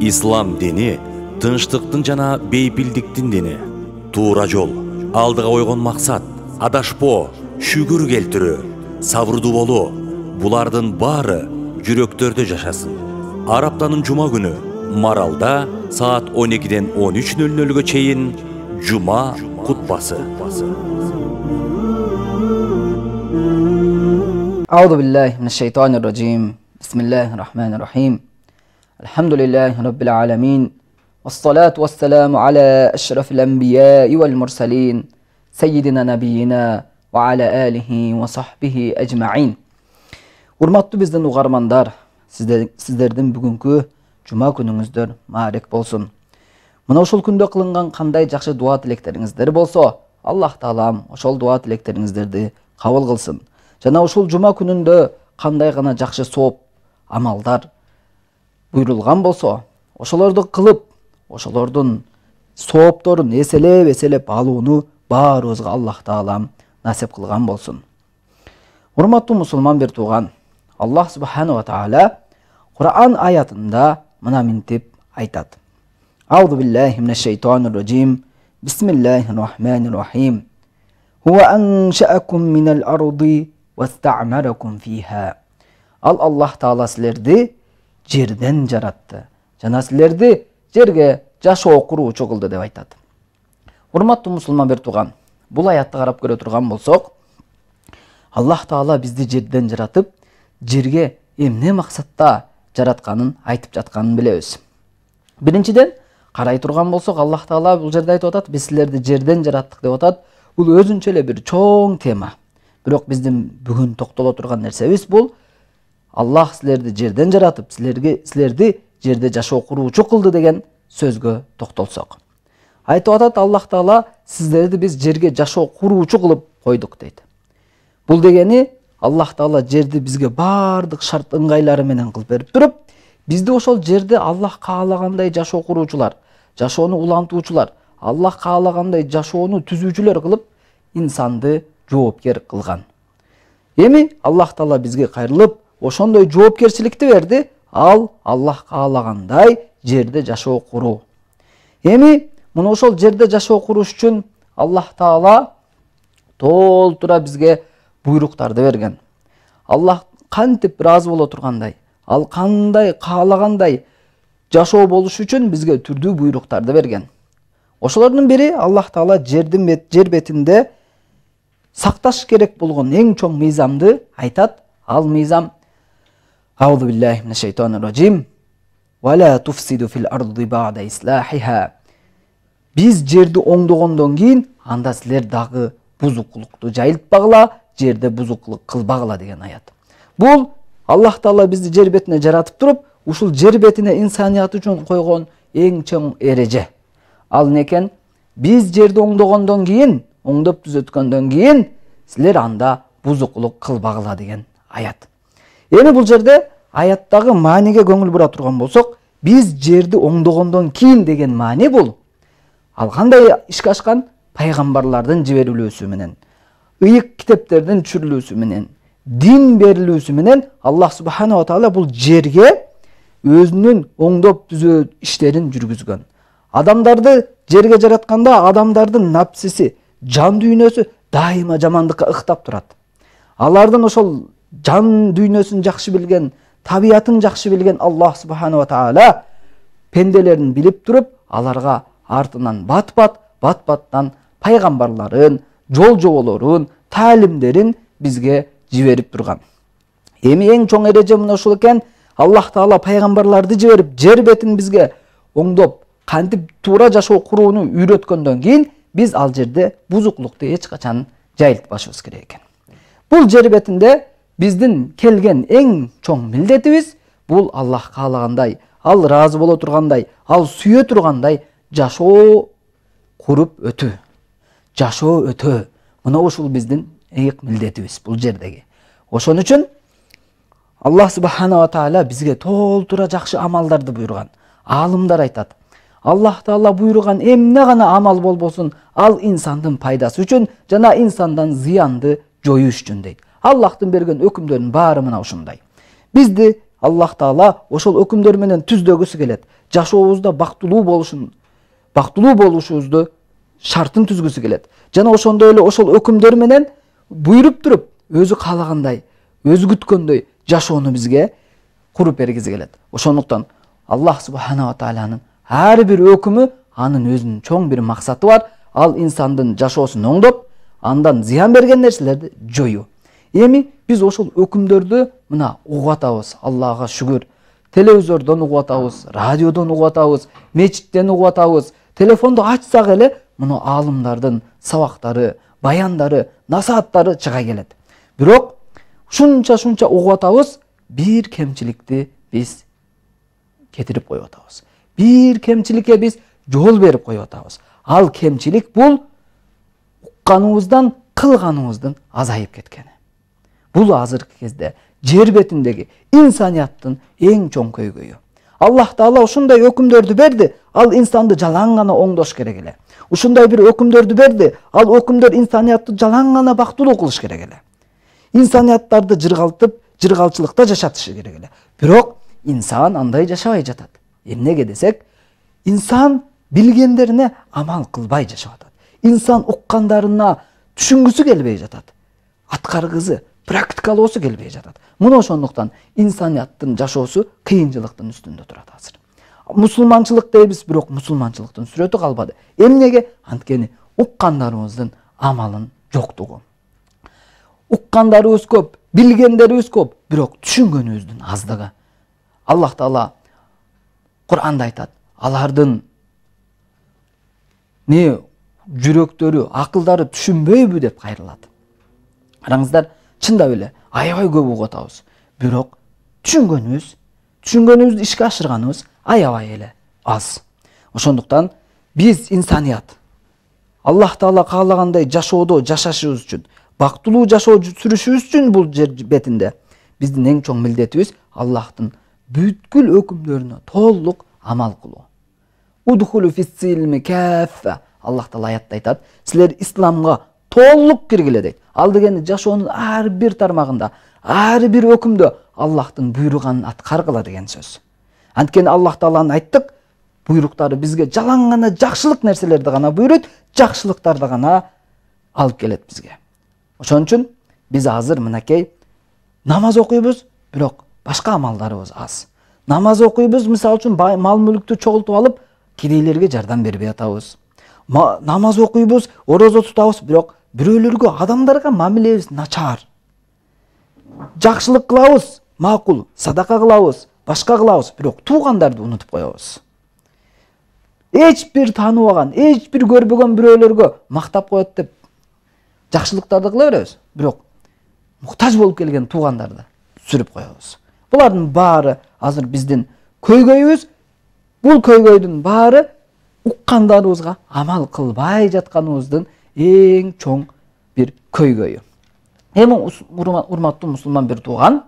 İslam dini тынчтыктын жана бейпилдиктин дини. Туура жол, алдыга койгон максат, адашпоо, шүгүр келтирүү, сабырдуу болуу, булардын баары жүрөктөрдө жашасын. Араптанын жума күнү Маралда saat 12'den 13:00'e чейин Жума кутбасы. أعوذ بالله من الشيطان الرجيم. بسم الله الرحمن الرحيم. الحمد لله رب العالمين. والصلاة والسلام على أشرف الأنبياء والمرسلين سيدنا نبينا وعلى آله وصحبه أجمعين. Урматтуу биздин угармандар, сиздердин бүгүнкү жума күнүңүздөр маарек болсун. Мына ошол күндө кылынган кандай жакшы дуа тилектериңиздер болсо, Аллах Таалам ошол дуа тилектериңиздерди кабыл кылсын. Жана ошол жума күнүндө кандай гана жакшы сооп амалдар буйрулган болсо, ошолорду кылып, ошолордун соопторун эселеп алууну баарыбызга Аллах Таалам насип кылган болсун. Урматтуу мусулман бир тууган, Аллах Субхану ва Таала Кур'ан аятында мына минтип айтат. Аузу биллахи минеш шейтанир раджим. Бисмиллахир рахманир рахим. Хуа аншаакум минал арди вастамаракум фиха. Аллах Таала силерди жерден жаратты. Жана силерди жерге жашоо куруучу кылды деп айтат. Урматтуу мусулман бир тууган, бул аятты карап көрө турган болсок, Аллах Таала бизди жерден жаратып, жерге эмне максатта жаратканын айтып жатканын билебиз. Биринчиден, карай турган болсок, Аллах Таала бул жерде айтып атат, биз силерди жерден жараттык деп атат. Бул өзүнчө эле бир чоң тема. Бирок биздин бүгүн токтоло турган нерсебиз бул Аллах силерди жерден жаратып, силерди жерде жашоо куруучу кылды деген сөзгө токтолсок. Айтып атат Аллах Таала, сиздерди биз жерге жашоо куруучу кылып койдук дейт. Бул дегени Аллах Таала жерди бизге бардык шарт ыңгайлары менен кылып берип туруп, бизди ошол жерде Аллах каалагандай жашоо куруучулар, жашоону улантуучулар, Аллах каалагандай жашоону түзүүчүлөр кылып инсанды жоопкер кылган. Эми Аллах Таала бизге кайрылып, ошондой жоопкерчиликти берди, ал Аллах каалагандай жерде жашоо куруу. Эми мына ошол жерде жашоо куруш үчүн Аллах Таала толтура бизге буйруктарды берген. Аллах кантип ыраазы боло тургандай, ал кандай каалагандай жашоо болуш үчүн бизге түрдүү буйруктарды берген. Ошолордун бири Аллах Таала жер бетинде сакташ керек болгон эң чоң мыйзамды айтат. Ал мыйзам Аузу биллахи минеш шейтанир раджим. Ва ла туфсиду фил арди ба'да ислахиха. Биз жерди оңдогондон кийин анда силер дагы бузукулукту жайылтпагыла, жерде бузукулук кылбагыла деген аят. Бул Аллах Таала бизди жер бетине жаратып туруп, ушул жер бетине инсаният үчүн койгон эң чоң эреже. Ал некен? Биз жерди оңдогондон кийин, оңдоп түзөткөндөн кийин силер анда бузукулук кылбагыла деген аят. Эми бул жерде аяттагы мааниге көңүл бура турган болсок, биз жерди оңдогондон кийин деген маани бул. Ал кандай ишке ашкан? Пайгамбарлардын жиберилүүсү менен, ыйык китептердин түшүрүлүүсү менен, дин берилүүсү менен Аллах Субхану ва Таала бул жерге өзүнүн оңдоп түзөө иштерин жүргүзгөн. Адамдарды жерге жаратканда адамдардын напсиси, жан дүйнөсү дайыма жамандыкка ыктап турат. Алардын ошол жан дүйнөсүн жакшы билген, табиятын жакшы билген Аллах Субхану ва Таала пенделерин билип туруп, аларга артынан бат-баттан пайгамбарларын, жол жоболорун, таалимдерин бизге жиберип турган. Эми эң чоң эреже мына ушул экен. Аллах Таала пайгамбарларды жиберип, жер бетин бизге оңдоп, кантип туура жашоо курууну үйрөткөндөн кийин биз ал жерде бузукулукту эч качан жайылтпашыбыз керек экен. Бул жер бетинде биздин келген эң чоң милдетибиз бул Аллах каалагандай, ал ыраазы боло тургандай, ал сүйө тургандай жашоо куруп өтүү. Жашоо өтөө. Мына ушул биздин эң милдетибиз бул жердеги. Ошон үчүн Аллах Субхану ва Таала бизге толтура жакшы амалдарды буйруган. Аалымдар айтат, Аллах Таала буйруган эмне гана амал болбосун, ал инсандын пайдасы үчүн жана инсандан зыянды жоюш үчүн дейт. Аллахтын берген өкүмдөрүнүн баары мына ушундай. Бизди Аллах Таала ошол өкүмдөр менен түздөгүсү келет. Жашообузда бактылуу болушубузду шартын түзгүсү келет. Жана ошондой эле ошол өкүмдөр менен буйруп туруп, өзү каалагандай, өзү күткөндөй жашоону бизге куруп бергиси келет. Ошондуктан Аллах Субханала Тааланын ар бир өкүмү анын өзүнүн чоң бир максаты бар. Ал инсандын жашоосун оңдоп, андан зыян берген нерселерди жоюу. Эми биз ошол өкүмдөрдү мына угуп атабыз. Аллага шүгүр. Телевизордон угуп атабыз, радиодон угуп атабыз, мечиттен угуп атабыз. Телефонду ачсак эле муну аалымдардын сабактары, баяндары, насааттары чыга келет. Бирок шунча угуп атабыз, бир кемчиликти биз кетирип коюп атабыз. Бир кемчиликке биз жол берип коюп атабыз. Ал кемчилик бул укканыбыздан кылганыбыздын азайып кеткени. Бул азыркы кезде жер бетиндеги инсанияттын эң чоң көйгөйү. Аллах Таала ушундай өкүмдөрдү берди, ал инсанды жалаң гана оңдош керек эле. Ушундай бир өкүмдөрдү берди, ал өкүмдөр инсаниятты жалаң гана бактылуу кылыш керек эле. Инсанияттарды жыргалтып, жыргалчылыкта жашатышы керек эле. Бирок инсан андай жашабай жатат. Эмнеге десек, инсан билгендерине амал кылбай жашап атат. Инсан уккандарына түшүнгүсү келбей жатат. Аткаргысы, практикалоосу келбей жатат. Муну ошондуктан инсанияттын жашоосу кыйынчылыктын үстүндө турат азыр. Мусулманчылык дейбиз, бирок мусулманчылыктын сүрөтү калбады. Эмнеге? Анткени уккандарыбыздын амалын жоктугу. Уккандарыбыз көп, билгендерибиз көп, бирок түшүнгөнүбүздүн аздыгы. Аллах Таала Кур'анда айтат, алардын жүрөктөрү, акылдары түшүнбөйбү деп кайрылат. Караңыздар, чындап эле аябай көп угуп атабыз. Бирок түшүнгөнүбүздү ишке ашырганыбыз аябай эле аз. Ошондуктан биз инсаният Аллах Таала каалагандай жашоодо жашашыбыз үчүн, бактылуу жашоо сүрүшүбүз үчүн бул жер бетинде биздин эң чоң милдетибиз Аллахтын бүткүл өкүмдөрүнө толук амал кылуу. Удхулу фис-силми каффа. Аллах Таала аятта айтат, силер исламга толук киргиле дейт. Ал дегени жашоонун ар бир тармагында, ар бир өкүмдө Аллахтын буйруганын аткаргыла деген сөз. Анткени Аллах Тааланын айттык, буйруктары бизге жалаң гана жакшылык нерселерди гана буйруйт, жакшылыктарды гана алып келет бизге. Ошон үчүн биз азыр мынакей намаз окуйбуз, бирок башка амалдарыбыз аз. Намаз окуйбуз, мисалы үчүн мал-мүлктү чогултуп алып, кедейлерге жардам бербей атабыз. Намаз окуйбуз, орозо тутабыз, бирок бирөөлөргө, адамдарга мамилебиз начар. Жакшылык кылабыз, макул, садака кылабыз, башка кылабыз, бирок туугандарды унутуп коебуз. Эч бир тааныбаган, эч бир көрбөгөн бирөөлөргө мактап коет деп жакшылыктарды кыла беребиз, бирок муктаж болуп келген туугандарды сүрүп коебуз. Булардын баары азыр биздин көйгөйүбүз. Бул көйгөйдүн баары уккандарыбызга амал кылбай жатканыбыздын эң чоң бир көйгөйү. Эми урматтуу мусулман бир тууган,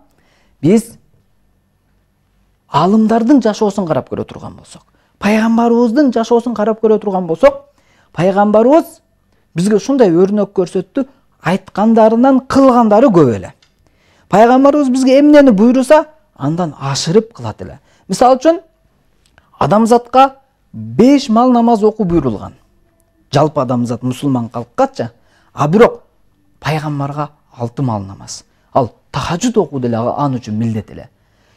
биз аалымдардын жашоосун карап көрө турган болсок, пайгамбарыбыздын жашоосун карап көрө турган болсок, пайгамбарыбыз бизге ушундай өрнөк көрсөттү, айткандарынан кылгандары көп эле. Пайгамбарыбыз бизге эмнени буйруса, андан ашырып кылат эле. Мисалы үчүн, адамзатка 5 мал намаз окуу буйрулган. Жалпы адамзат мусулман калккачы, а бирок пайгамбарга 6 мал намаз. Ал тахажжуд окуу деле ан үчүн милдет эле.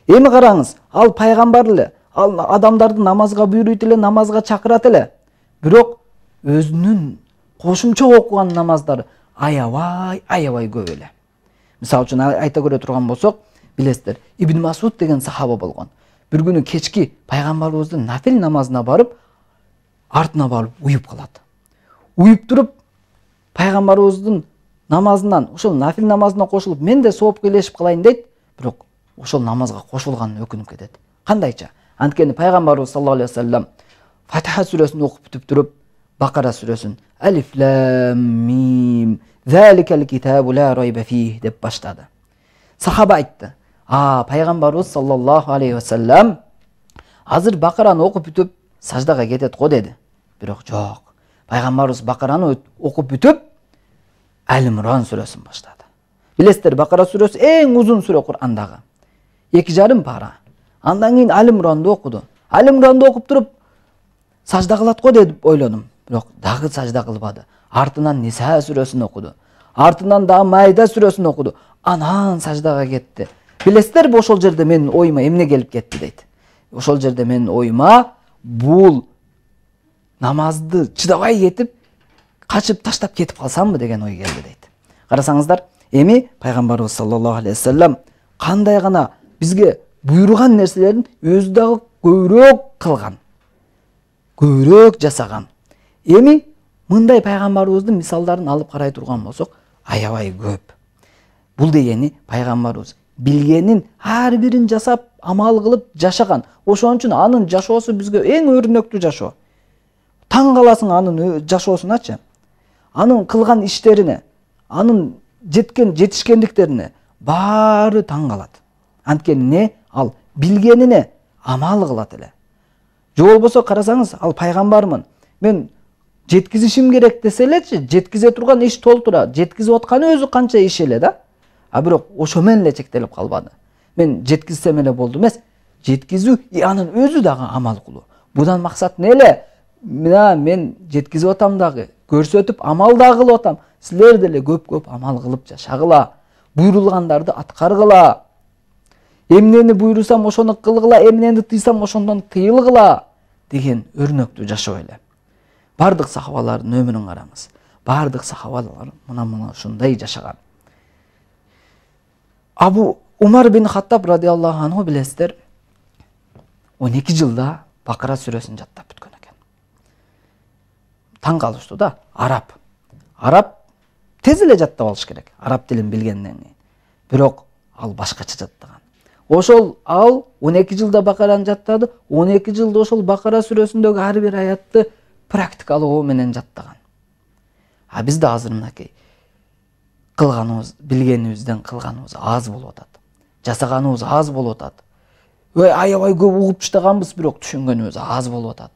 Эми караңыз, ал пайгамбар эле, ал адамдарды намазга буйруйт эле, намазга чакырат эле. Бирок өзүнүн кошумча окуган намаздары аябай көп эле. Мисалы үчүн айта көрө турган болсок, билесиздер, Ибн Масуд деген сахаба болгон. Bir günü keçki Peygamberimizin nafil namazına barıp артына барып уюп калат. Уюп туруп Пайгамбарыбыздын намазынан, ошол нафил намазына кошулуп, мен де соопка илешип калайын дейт, бирок ошол намазга кошулганын өкүнүп кетет. Кандайча? Анткени Пайгамбарыбыз саллаллаху алейхи вассалам Фатиха сүрөсүн окуп бүтүп туруп, Бакара сүрөсүн Алиф лам мим заликал китабу ла райба фих деп баштады. Сахаба айтты: Пайгамбарыбыз саллаллаху алейхи вассалам азыр Бакараны окуп бүтүп саждага кетет го деди. Бирок жок. Пайгамбарыбыз Бакараны окуп бүтүп Әл-Имран сүрөсүн баштады. Билесиздер, Бакара сүрөсү эң узун сүрө Кур'андагы. 2,5 пара. Андан кийин Али Имранды окуду. Али Имранды окуп туруп сажда кылат го деп ойлодум. Бирок дагы сажда кылбады. Артынан Ниса сүрөсүн окуду. Артынан дагы Майда сүрөсүн окуду. Анан саждага кетти. Билесиздерби ошол жерде менин оюма эмне келип кетти дейт. Ошол жерде менин оюма бул намазды чыдабай кетип, качып таштап кетип калсамбы деген ой келди дейт. Карасаңыздар, эми пайгамбарыбыз саллаллаху алейхи вассалам кандай гана бизге буйруган нерселерин өзү дагы көбүрөөк кылган, көбүрөөк жасаган. Эми мындай пайгамбарыбыздын мисалдарын алып карай турган болсок, аябай көп. Бул дегени пайгамбарыбыз билгенин ар бирин жасап, амал кылып жашаган. Ошон үчүн анын жашоосу бизге эң өрнөктүү жашоо. Таң каласың анын жашоосуначы. Анын кылган иштерине, анын жетишкендиктерине баары таң калат. Анткени ал билгенине амал кылат эле. Же болбосо карасаңыз, ал пайгамбармын. Мен жеткизишим керек десе элечи, жеткизе турган иш толтура. Жеткизип атканы өзү канча иш эле да. А бирок ошо менен эле чектелип калбады. Мен жеткизсем эле болду эмес, жеткизүү анын өзү дагы амал кылуу. Будан максат эмне эле? Мен жеткизип атам дагы, көрсөтүп амал дагы кылып атам. Силер деле көп амал кылып жашагыла. Буйрулгандарды аткаргыла. Эмнени буйрусам ошону кылгыла, эмнени тыйсам ошондон тыйылгыла деген өрнөктүү жашоо эле. Бардык сахабалардын өмүрүн караңыз. Бардык сахабалар мына ушундай жашаган. Абу Умар бин Хаттаб радиаллаху анху билесиздер, 12 жылда Бакара сүрөсүн жаттап бүткөн экен. Таң калыштуу да, араб тез эле жаттап алыш керек, араб тилин билгенден кийин. Бирок ал башкача жаттаган. Ошол ал 12 жылда Бакараны жаттады, 12 жылда ошол Бакара сүрөсүндөгү ар бир аятты практикалоо менен жаттаган. А бизде азыр мынакей кылганыбыз, билгенибизден кылганыбыз аз болуп атат. Жасаганыбыз аз болуп атат. Аябай көп угуп таштаганбыз, бирок түшүнгөнүбүз аз болуп атат.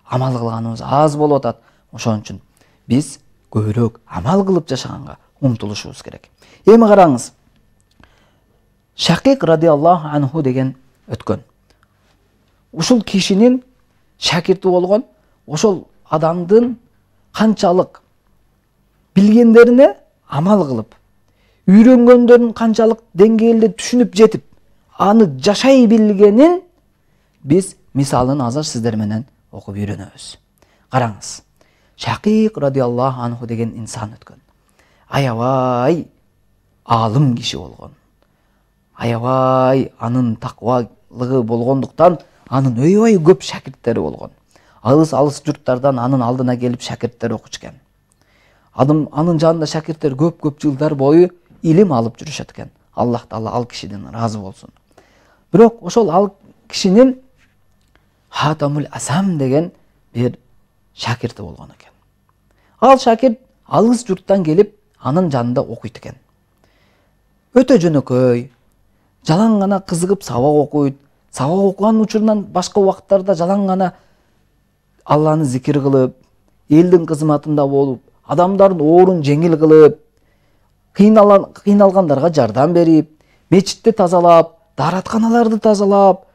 Амал кылганыбыз аз болуп атат. Ошон үчүн биз көбүрөөк амал кылып жашаганга умтулушубуз керек. Эми караңыз. Шакик радиаллаху анху деген өткөн. Ушул кишинин шакирти болгон, ошол адамдын канчалык билгендерине амал кылып, үйрөнгөндөрүн канчалык деңгээлде түшүнүп жетип, аны жашай билгенин биз мисалын азыр сиздер менен окуп үйрөнөбүз. Караңыз. Шакик радиаллаху анху деген инсан өткөн. Аябай алым киши болгон. Аябай анын таквалыгы болгондуктан анын өйбай көп шакирттери болгон. Алыс журттардан анын алдына келип шакирттер окучкен. Анын жанында шакирттер көп жылдар бою илим алып жүрүшөт экен. Аллах Таала ал кишиден разы болсун. Бирок ошол ал кишинин Хатамул Асам деген бир шакирти болгон экен. Ал шакирт алыс журттан келип анын жанында окуйт экен. Өтө жөнөкөй, жалаң гана кызыгып сабак окуйт. Сабак окуган учурунан башка убакыттарда жалаң гана Алланы зикир кылып, элдин кызматында болуп, адамдардын оорун жеңил кылып, кыйналгандарга жардам берип, мечитти тазалап, дааратканаларды тазалап,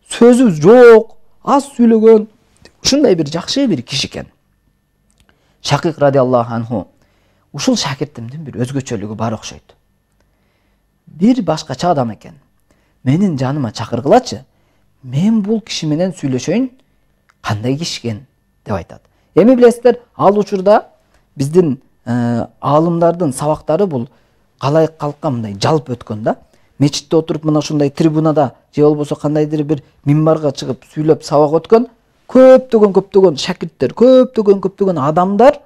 сөзү жок, аз сүйлөгөн, ушундай бир жакшы бир киши экен. Шакик радиаллаху анху ушул шакиртимдин бир өзгөчөлүгү бар окшойт. Бир башкача адам экен. Менин жаныма чакыргылачы, мен бул киши менен сүйлөшөйүн, кандай киши экен деп айтат. Эми билесиздер, ал учурда биздин аалымдардын сабактары бул калайык калкка мындай жалпы өткөн да. Мечитте отуруп мына ушундай трибунада же болбосо кандайдыр бир минбарга чыгып сүйлөп сабак өткөн көптөгөн шакирттер, көптөгөн адамдар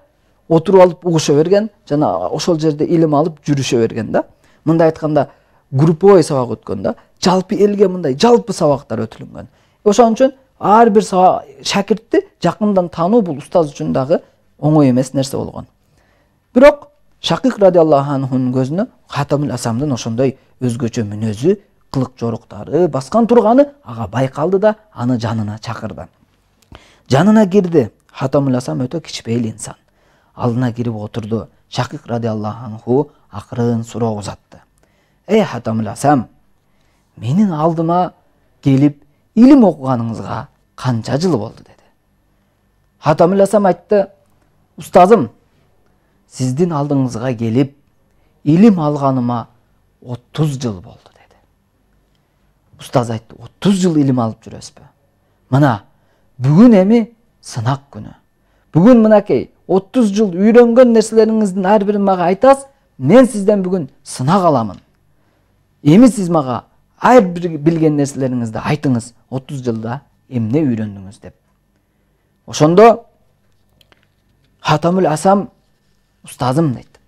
отуруп алып угуша берген, жана ошол жерде илим алып жүрүшө берген да. Мындай айтканда групповой сабак өткөн да. Жалпы элге мындай жалпы сабактар өтүлгөн. Ошон үчүн ар бир шакиртти жакындан таануу бул устаз үчүн дагы оңой эмес нерсе болгон. Бирок Шакик радиаллаху анхунун көзүнө Хатамул Асамдын ошондой өзгөчө мүнөзү, кылык жоруктары баскан турганы ага байкалды да аны жанына чакырды. Жанына кирди. Хатамул Асам өтө кичпейли инсан. Алдына кирип отурду. Шакик радиаллаху анху акырын суроо узатты. Хатамул Асам, Менин алдыма келип илим окуганыңызга канча жыл болду деди. Хатамул Асам айтты: "Устазым, сиздин алдыңызга келип илим алганыма 30 жыл болду" деди. Устаз айтты: "30 жыл илим алып жүрөсүзбү? Мына бүгүн эми сынак күнү. Бүгүн мынакей 30 жыл үйрөнгөн нерселериңиздин ар бирин мага айтасыз. Мен сизден бүгүн сынак аламын. Эми сиз мага ар бир билген нерселериңизди айтыңыз. 30 жылда эмне үйрөндүңүз" деп. Ошондо Хатамул Асам: "Устазым" дейт,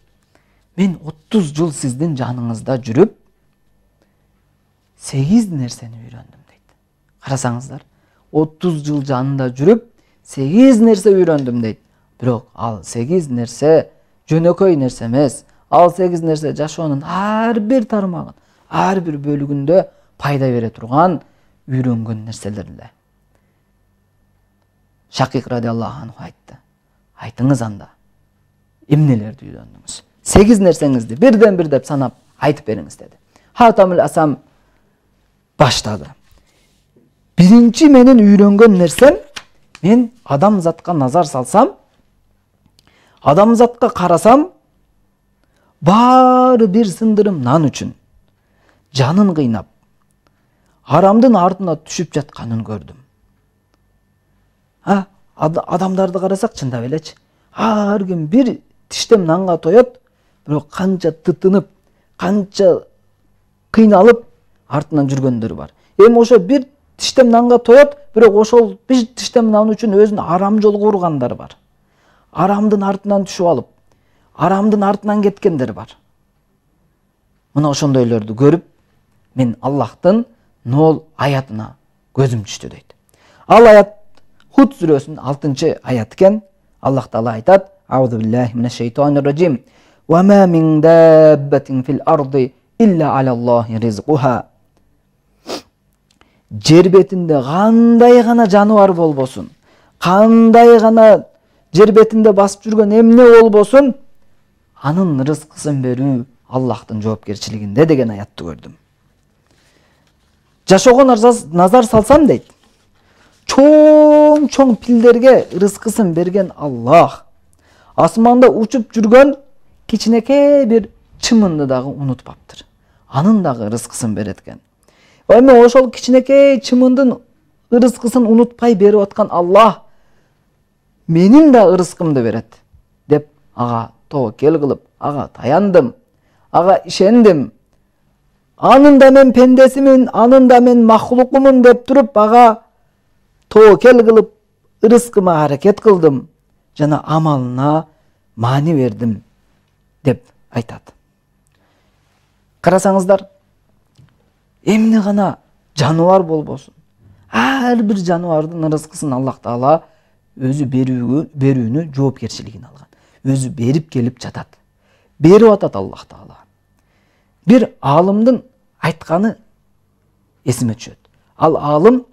"мен 30 жыл сиздин жаныңызда жүрүп 8 нерсени үйрөндүм" дейт. Карасаңыздар, 30 жыл жанында жүрүп 8 нерсе үйрөндүм дейт. Бирок ал 8 нерсе жөнөкөй нерсе эмес. Ал 8 нерсе жашоонун ар бир тармагын, ар бир бөлүгүндө пайда бере турган үйрөнгөн нерселер эле. Шакик радиаллаху анху айтты: "Айтыңыз анда, эмнелерди үйрөндүңүз? 8 нерсеңизди бирден бир деп санап айтып бериңиз" деди. Хатамул Асам баштады. "Биринчи менин үйрөнгөн нерсем, мен адамзатка назар салсам, адамзатка карасам, баары бир сындырым нан үчүн жанын кыйнап, арамдын артына түшүп жатканын көрдүм." Адамдарды карасак чындап элечи, ар ким бир тиштем нанга тоет, бирок канча тытынып, канча кыйналып артынан жүргөндөр бар. Эми ошо бир тиштем нанга тоет, бирок ошол бир тиштем нан үчүн өзүнө арам жол кургандар бар. Арамдын артынан түшүп алып, арамдын артынан кеткендер бар. Мына ошондойлорду көрүп, мен Аллахтын нол аятына көзүм түштү дейт. Ал аят Худ сүрөсүнүн 6 аят экен. Аллах Таала айтат: "Аузу биллахи минеш шейтанир раджим. Ва ма мин даббатин фил арди илля алаллахи ризкуха." Жер бетинде кандай гана жаныбар болбосун, кандай гана жер бетинде басып жүргөн эмне болбосун, анын рызкысын берүү Аллахтын жоопкерчилигинде деген аятты көрдүм. Жашоого назар салсам дейт, чоң пилдерге рызкысын берген Аллах асманда учуп жүргөн кичинекей бир чымынды дагы унутпаптыр. Анын дагы рызкысын берет экен. Эми ошол кичинекей чымындын рызкысын унутпай берип аткан Аллах менин да рызкымды берет деп ага тобокел кылып, ага таяндым, ага ишендим. Анын да мен пендесимин, анын да мен махлукумун деп туруп, ага тобокел кылып, рызкыма аракет кылдым, жана амалына маани бердим деп айтат. Карасаңыздар, эмне гана жаныбар болбосун, ар бир жаныбардын рызкысын Аллах Таала өзү берүүнү жоопкерчилигин алган. Өзү берип келип жатат. Берип атат Аллах Таала. Бир аалымдын айтканы эсиме түшөт. Ал аалым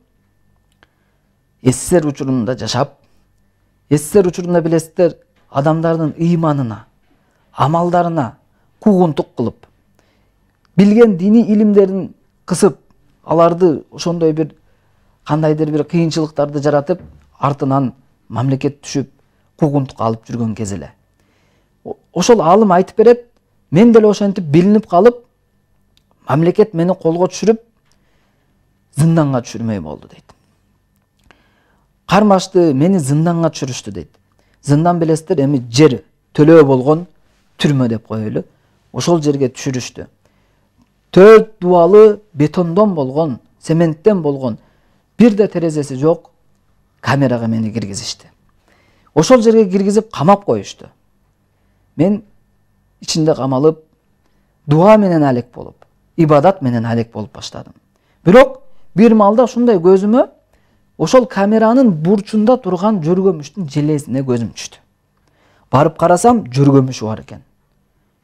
СССР учурунда жашап, СССР учурунда билесиздер, адамдардын ыйманына, амалдарына куугунтук кылып, билген дини илимдерин кысып, аларды ошондой бир кандайдыр бир кыйынчылыктарды жаратып, артынан мамлекет түшүп, куугунтукка алып жүргөн кез эле. Ошол аалым айтып берет, мен деле ошентип билинип калып, мамлекет мени колго түшүрүп, зынданга түшүрмөй болду дейт. Кармашты, мени зынданга түшүрүштү дейт. Зындан билесиздер, эми жер төлөө болгон түрмө деп коелу. Ошол жерге түшүрүштү. 4 дубалы бетондон болгон, цементтен болгон, бир да терезеси жок камерага мени киргизишти. Ошол жерге киргизип камап коюшту. Мен ичинде камалып, дуа менен алек болуп, ибадат менен алек болуп баштадым. Бирок бир маалда ушундай көзүмө ошол камеранын бурчунда турган жөргөмүштүн железине көзүм түштү. Барып карасам, жөргөмүш бар экен.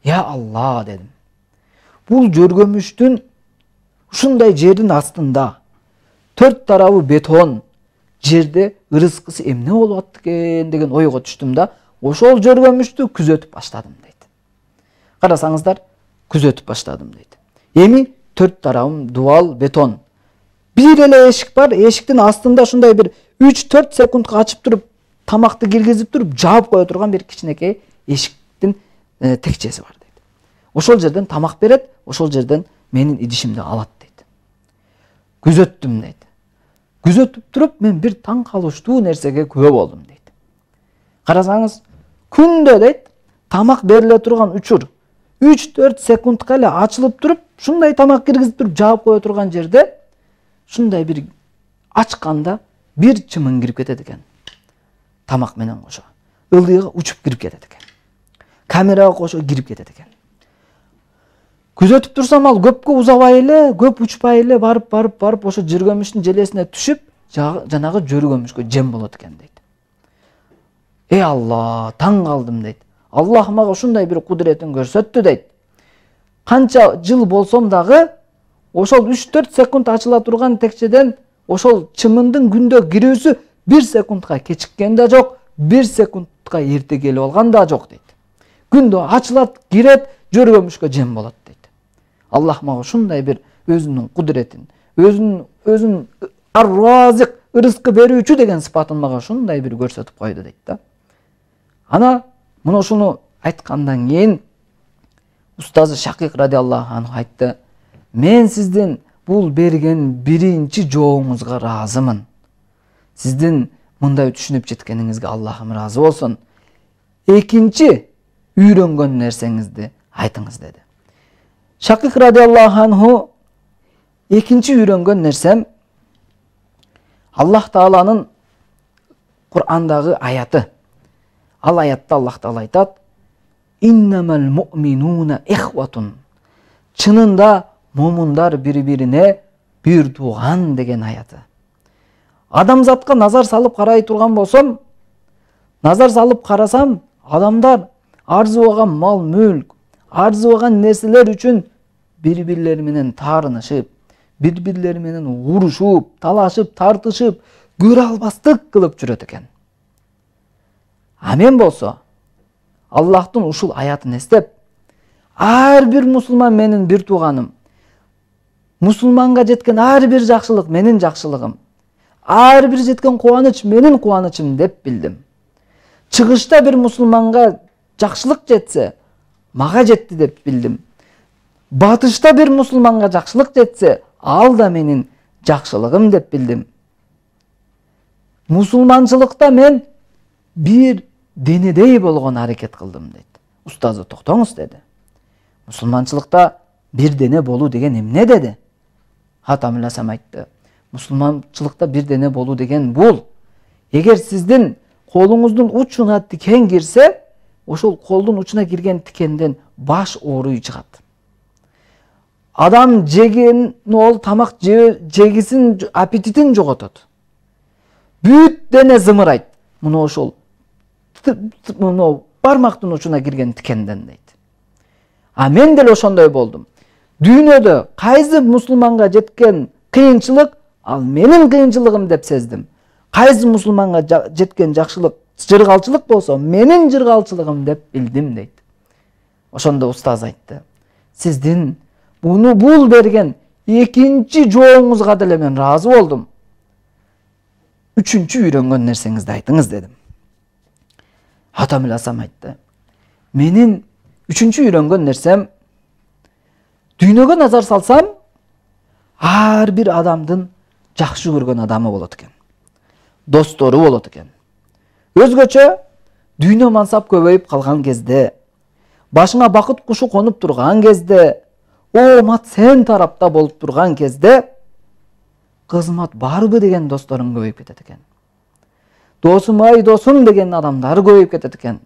Я Алла дедим. Бул жөргөмүштүн ушундай жердин астында 4 тарабы бетон жерде рызкысы эмне болуп атты экен деген ойго түштүм да, ошол жөргөмүштү күзөтүп баштадым дейт. Карасаңыздар, күзөтүп баштадым дейт. Эми 4 tarafım dual beton. Bir ele eşik var. Eşiktин астында ушундай bir 3-4 sekundga açıp durup tamakты киргизип durup жаап кое турган bir кичинекей эшиктин текчеси бар дейт. Ошол жерден тамак берет, ошол жерден менин идишимди алат дейт. Күзөттүм дейт. Күзөтүп туруп мен bir таң калыштуу нерсеге күбө болдум дейт. Карасаңыз, күндө дейт тамак бериле турган учур 3-4 секундка эле ачылып туруп, шундай тамак киргизип туруп жаап кое турган жерде шундай bir ачканда bir чымын кирип кетет экен. Тамак менен кошо. Ылдыйга учуп кирип кетет экен. Камерага кошо кирип кетет экен. Күзөтүп турсам ал көпкө узабай эле, көп учпай эле барып ошо жөргөмүштүн желесине түшүп, жанагы жөргөмүшкө жем болот экен дейт. Алла, таң калдым дейт. Аллах мага ушундай bir кудуретин көрсөттү дейт. Канча жыл болсом дагы ошол 3-4 секунд ачыла турган текчеден ошол чымындын күндө кирүүсү 1 секундка кечиккен да жок, 1 секундка эрте келип алган да жок дейт. Күндө ачылат, кирет, жөргөмүшкө жем болот дейт. Аллах мага ушундай bir өзүнүн кудуретин, өзүнүн ар-разик, ырыскы берүүчү деген сыпатын мага ушундай bir көрсөтүп койду дейт да. Ана мына ушуну айткандан кийин устазы Шакик радиаллаху анху айтты: "Мен сиздин бул берген биринчи жооңузга ыраазымын. Сиздин мындай түшүнүп жеткениңизге Аллахым ыраазы болсун. Экинчи үйрөнгөн нерсеңизди айтыңыз" деди. Шакик радиаллаху анху экинчи үйрөнгөн нерсем Аллах Тааланын Кур'андагы аяты. Ал аятта Аллах Таала айтат: "Иннамал муъминуна ихватун." Чынында момундар бири-бирине бир тууган деген аяты. Адамзатка назар салып карай турган болсом, назар салып карасам, адамдар арзыбаган мал-мүлк, арзыбаган нерселер үчүн бири-бирлери менен таарынышып, бири-бирлери менен урушуп, талашып, тартышып, көрө албастык кылып жүрөт экен. А мен болсо, Аллахтын ушул аятын эстеп, ар бир мусулман менин бир тууганым, мусулманга жеткен ар бир жакшылык менин жакшылыгым, ар бир жеткен кубаныч менин кубанычым деп билдим. Чыгышта бир мусулманга жакшылык жетсе, мага жетти деп билдим. Батышта бир мусулманга жакшылык жетсе, ал да менин жакшылыгым деп билдим. Мусулманчылыкта мен бир денедей болгон аракет кылдым дейт. Устазы токтоңуз деди. Мусулманчылыкта бир дене болуу деген эмне деди? Хатамул Асам айтты. Мусулманчылыкта бир дене болуу деген бул. Эгер сиздин колуңуздун учуна тикен кирсе, ошол колдун учуна кирген тикенден баш ооруй чыгат. Адам жеген ол тамак жегисин, аппетитин жоготот. Бүт дене зымырайт. Муну ошол бармактын учуна кирген тикенден дейт. А мен деле ошондой болдум. Дүйнөдө кайсы мусулманга жеткен кыйынчылык ал менин кыйынчылыгым деп сездим. Кайсы мусулманга жеткен жакшылык, жыргалчылык болсо менин жыргалчылыгым деп билдим дейт. Ошондо устаз айтты: "Сиздин бул берген экинчи жооңузга деле мен ыраазы болдум. Үчүнчү үйрөнгөн нерсеңизди айтыңыз" дедим. Хатамул Асам айтты: "Менин үчүнчү үйрөнгөн нерсем, дүйнөгө назар салсам, ар бир адамдын жакшы көргөн адамы болот экен. Достору болот экен. Өзгөчө дүйнө мансап көбөйүп калган кезде, башыңа бакыт кушу конуп турган кезде, оомат сен тарапта болуп турган кезде, кызмат барбы деген досторуң көбөйүп кетет экен. Досум ай досум деген адамдар көбөйүп кетет экен.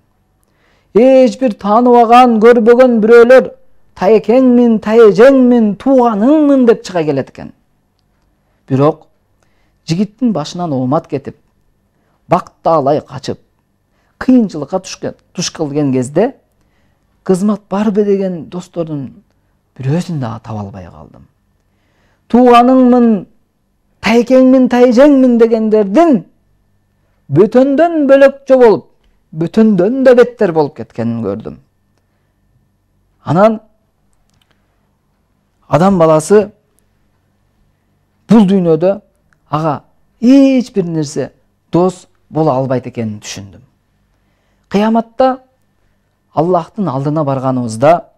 Эч бир тааныбаган, көрбөгөн бирөөлөр таекеңмин, таежеңмин, тууганыңмын деп чыга келет экен. Бирок жигиттин башынан оомат кетип, бакытта алай качып, кыйынчылыкка туш келген кезде, кызмат барбы деген достордун бирөөсүн дагы таба албай калдым. Тууганыңмын, таекеңмин, таежеңмин дегендердин бөтөндөн бөлөкчө болуп, бөтөндөн да беттер болуп кеткенин көрдүм. Анан Адам баласы бул дүйнөдө ага эч бир нерсе дос боло албайт экенин түшүндүм. Кыяматта Аллахтын алдына барганыбызда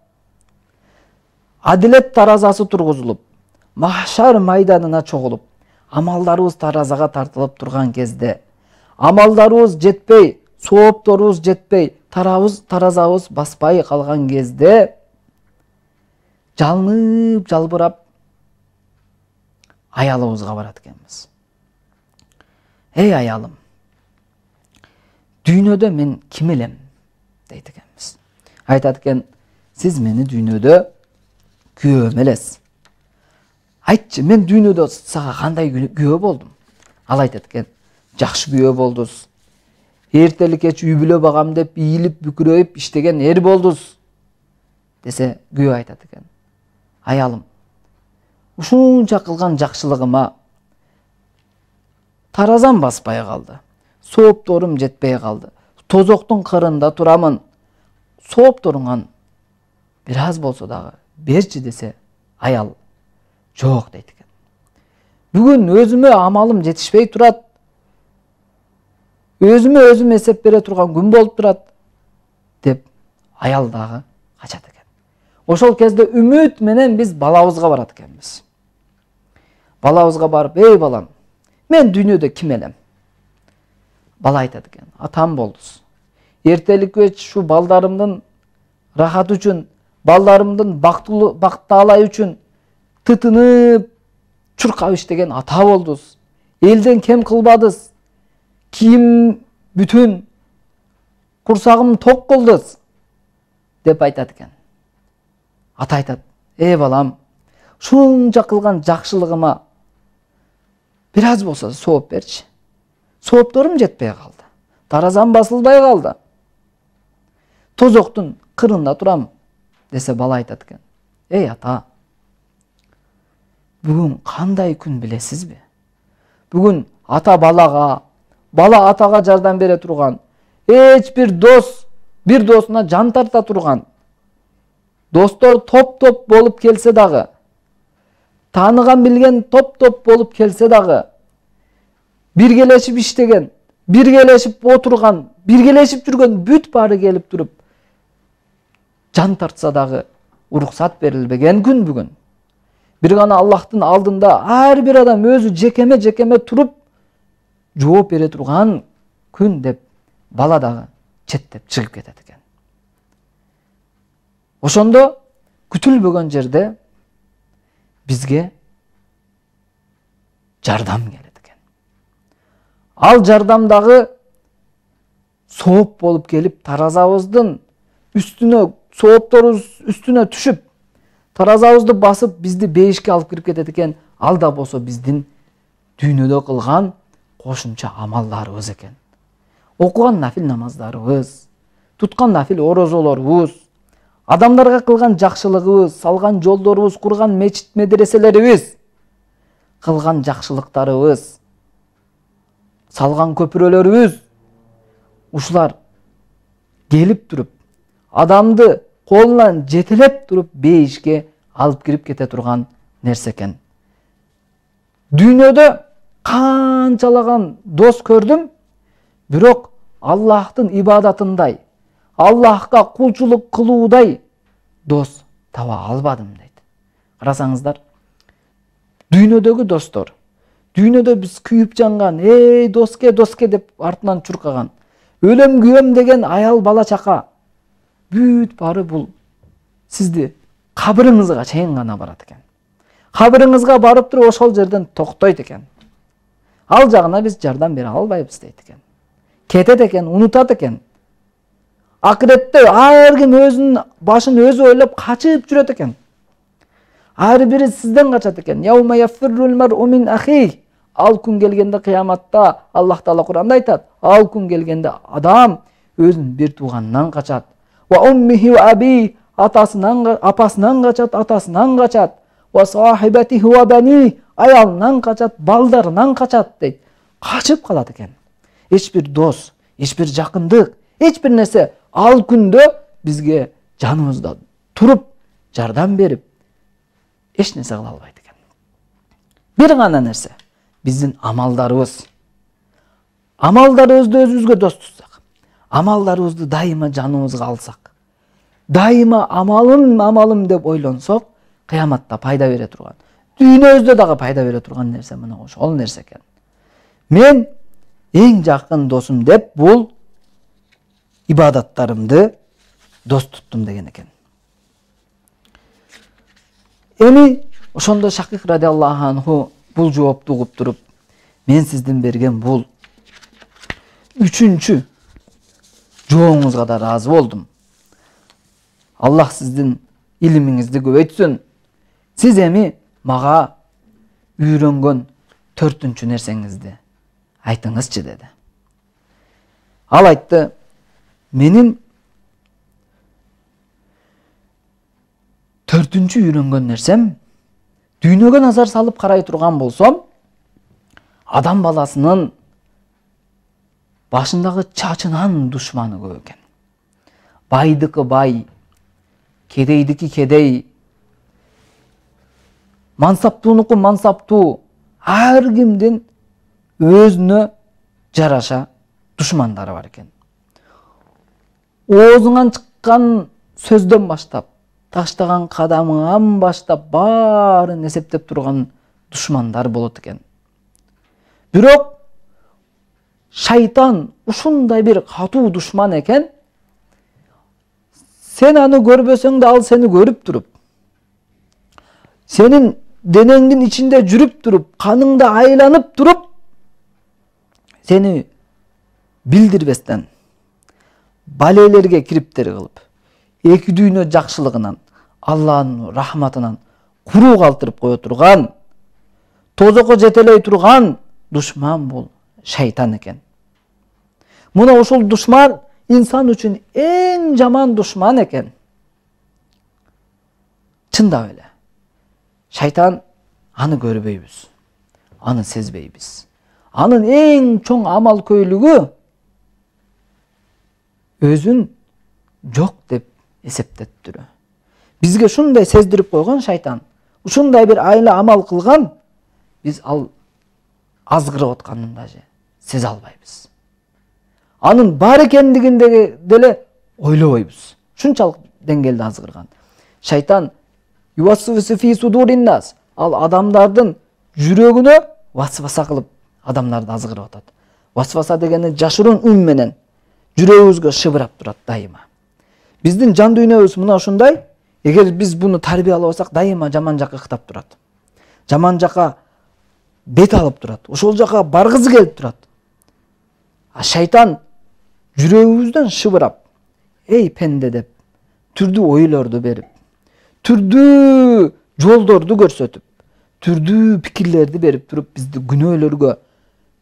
адилет таразасы тургузулуп, махшар майданына чогулуп, амалдарыбыз таразага тартылып турган кезде, амалдарыбыз жетпей, соопторубуз жетпей, таразабыз баспай калган кезде, жалынып, жалбырап аялыбызга барат экенбиз. Эй аялым, дүйнөдө мен ким элем? Дейт экенбиз. Айтат экен, сиз мени дүйнөдө күйөөм элесиз. Айтчы, мен дүйнөдө сага кандай күйөө болдум? Ал айтат экен, жакшы күйөө болдуз. Эртели кеч үй бүлө багам деп ийилип бүкүрөйүп иштеген эр болдуз. Десе, күйөө айтат экен. Аялым, ушунча кылган жакшылыгыма таразам баспай калды. Соопторум жетпей калды. Тозоктун кырында турамын. Соопторуңан бир аз болсо дагы берчи десе, аял жок дейт экен. Бүгүн өзүмө амалым жетишпей турат. Өзүмө өзүм эсеп бере турган күн болуп турат деп аял дагы качат экен. Ошол кезде үмүт менен биз балабызга барат экенбиз. Балабызга барып, эй балам, мен дүйнөдө ким элем? Бала айтат экен, атам болдуз. Эртелик кеч шу балдарымдын рахат үчүн, балдарымдын бакталай үчүн тытынып, чуркап иштеген ата болдуз. Элден кем кылбадыз. Кийим бүтүн, курсагым ток кылдыз деп айтат экен. Ата айтат, эй балам, шунча кылган жакшылыгыма бир аз болсо сооп берчи. Соопторум жетпей калды. Таразам басылбай калды. Тозоктун кырында турам десе, бала айтат экен. Эй ата, бүгүн кандай күн билесизби? Бүгүн ата балага, бала атага жардам бере турган, эч бир дос бир досуна жан тарта турган, достор топ-топ болуп келсе дагы, тааныган билген топ-топ болуп келсе дагы, биргелешип иштеген, биргелешип отурган, биргелешип жүргөн бүт баары келип туруп, жан тартса дагы уруксат берилбеген күн бүгүн. Бир гана Аллахтын алдында ар бир адам өзү жекеме туруп жооп бере турган күн деп бала дагы четтеп чыгып кетет экен. Ошондо күтүлбөгөн жерде бизге жардам келет экен. Ал жардам дагы сооп болуп келип, таразабыздын үстүнө, соопторубуз үстүнө түшүп, таразабызды басып, бизди бейишке алып кирип кетет экен. Ал да болсо биздин дүйнөдө кылган кошумча амалдарыбыз экен. Окуган нафил намаздарыбыз, туткан нафил орозолорубуз, адамдарга кылган жакшылыгыбыз, салган жолдорубуз, курган мечит медреселерибиз, кылган жакшылыктарыбыз, салган көпүрөлөрүбүз, ушулар келип туруп, адамды колунан жетелеп туруп бейишке алып кирип кете турган нерсе экен. Дүйнөдө канчалаган дос көрдүм, бирок Аллахтын ибадатындай, Аллахка кулчулук кылуудай дос таба албадым дейт. Карасаңыздар, дүйнөдөгү достор, дүйнөдө биз күйүп жанган, эй доске деп артынан чуркаган, өлөм күйөм деген аял бала чака, бүт баары бул сизди кабырыңызга чейин гана барат экен. Кабырыңызга барып туруп ошол жерден токтойт экен. Ал жагына биз жардам бере албайбыз дейт экен. Кетет экен, унутат экен. Акыретте ар ким өзүнүн башын өзү ойлоп качып жүрөт экен. Ар бири сизден качат экен. Яума яфиррул мар'у мин ахи. Ал күн келгенде кыяматта Аллах Таала Кур'анда айтат. Ал күн келгенде адам өзүнүн бир тууганынан качат. Ва уммихи ва аби, атасынан, апасынан качат, атасынан качат. Ва сахибатихи ва бани, аялынан качат, балдарынан качат дейт. Качып калат экен. Эч бир дос, эч бир жакындык, эч бир нерсе ал күндө бизге жаныбызда туруп, жардам берип, эч нерсе кыла албайт экен. Бир гана нерсе биздин амалдарыбыз. Амалдарыбызды өзүбүзгө дос тутсак, амалдарыбызды дайыма жаныбызга алсак, дайыма амалым деп ойлонсок, кыяматта пайда бере турган, дүйнөбүздө дагы пайда бере турган нерсе мына ошол нерсе экен. Мен эң жакын досум деп бул ибадаттарымды дос туттум деген экен. Эми ошондо Шакик радиаллаху анху бул жоопту угуп туруп, мен сиздин берген бул үчүнчү жооңузга да ыраазы болдум. Аллах сиздин илимиңизди көбөйтсүн. Сиз эми мага үйрөнгөн 4-чү нерсеңизди айтыңызчы деди. Ал айтты, менин 4-чү үйрөнгөн нерсем, дүйнөгө назар салып карай турган болсом, адам баласынын башындагы чачынан душманы көп экен. Байдыкы бай, кедейдики кедей, мансаптуунуку мансаптуу, ар кимдин өзүнө жараша душмандары бар экен. Оозуңан чыккан сөздөн баштап, таштаган кадамыңан баштап баарын эсептеп турган душмандар болот экен. Бирок шайтан ушундай бир катуу душман экен. Сен аны көрбөсөң да ал сени көрүп туруп, сенин денеңдин ичинде жүрүп туруп, каныңда айланып туруп, сени билдирбестен балелерге кириптер кылып, эки дүйнө жакшылыгынан, Аллахтын рахматынан куруу калтырып кое турган, тозокко жетелей турган душман бул шайтан экен. Мына ушул душман инсан үчүн эң жаман душман экен. Чындап эле. Шайтан аны көрбөйбүз, аны сезбейбиз. Анын эң чоң амал көйлүгү өзүн жок деп эсептеттирүү. Бизге шундай сездирип койгон шайтан, ушундай бир айла амал кылган, биз ал азгырып атканын дажы сезе албайбыз. Анын бар экендигинде деле ойлобойбуз. Шунчалык деңгээлде азгырган. Шайтан ювасвису фи судурин нас, ал адамдардын жүрөгүнө васваса кылып адамдарды азгырып атат. Васваса дегени жашыруун үн менен жүрөгүбүзгө шыбырап турат дайыма. Биздин жан дүйнөбүз мына ушундай. Эгер биз буну тарбиялабасак, дайыма жаман жакка ыктап турат. Жаман жакка бет алып турат. Ошол жакка баргызы келип турат. А шайтан жүрөгүбүздөн шыбырап, эй пенде деп, түрдүү ойлорду берип, түрдүү жолдорду көрсөтүп, түрдүү пикирлерди берип туруп, бизди күнөөлөргө,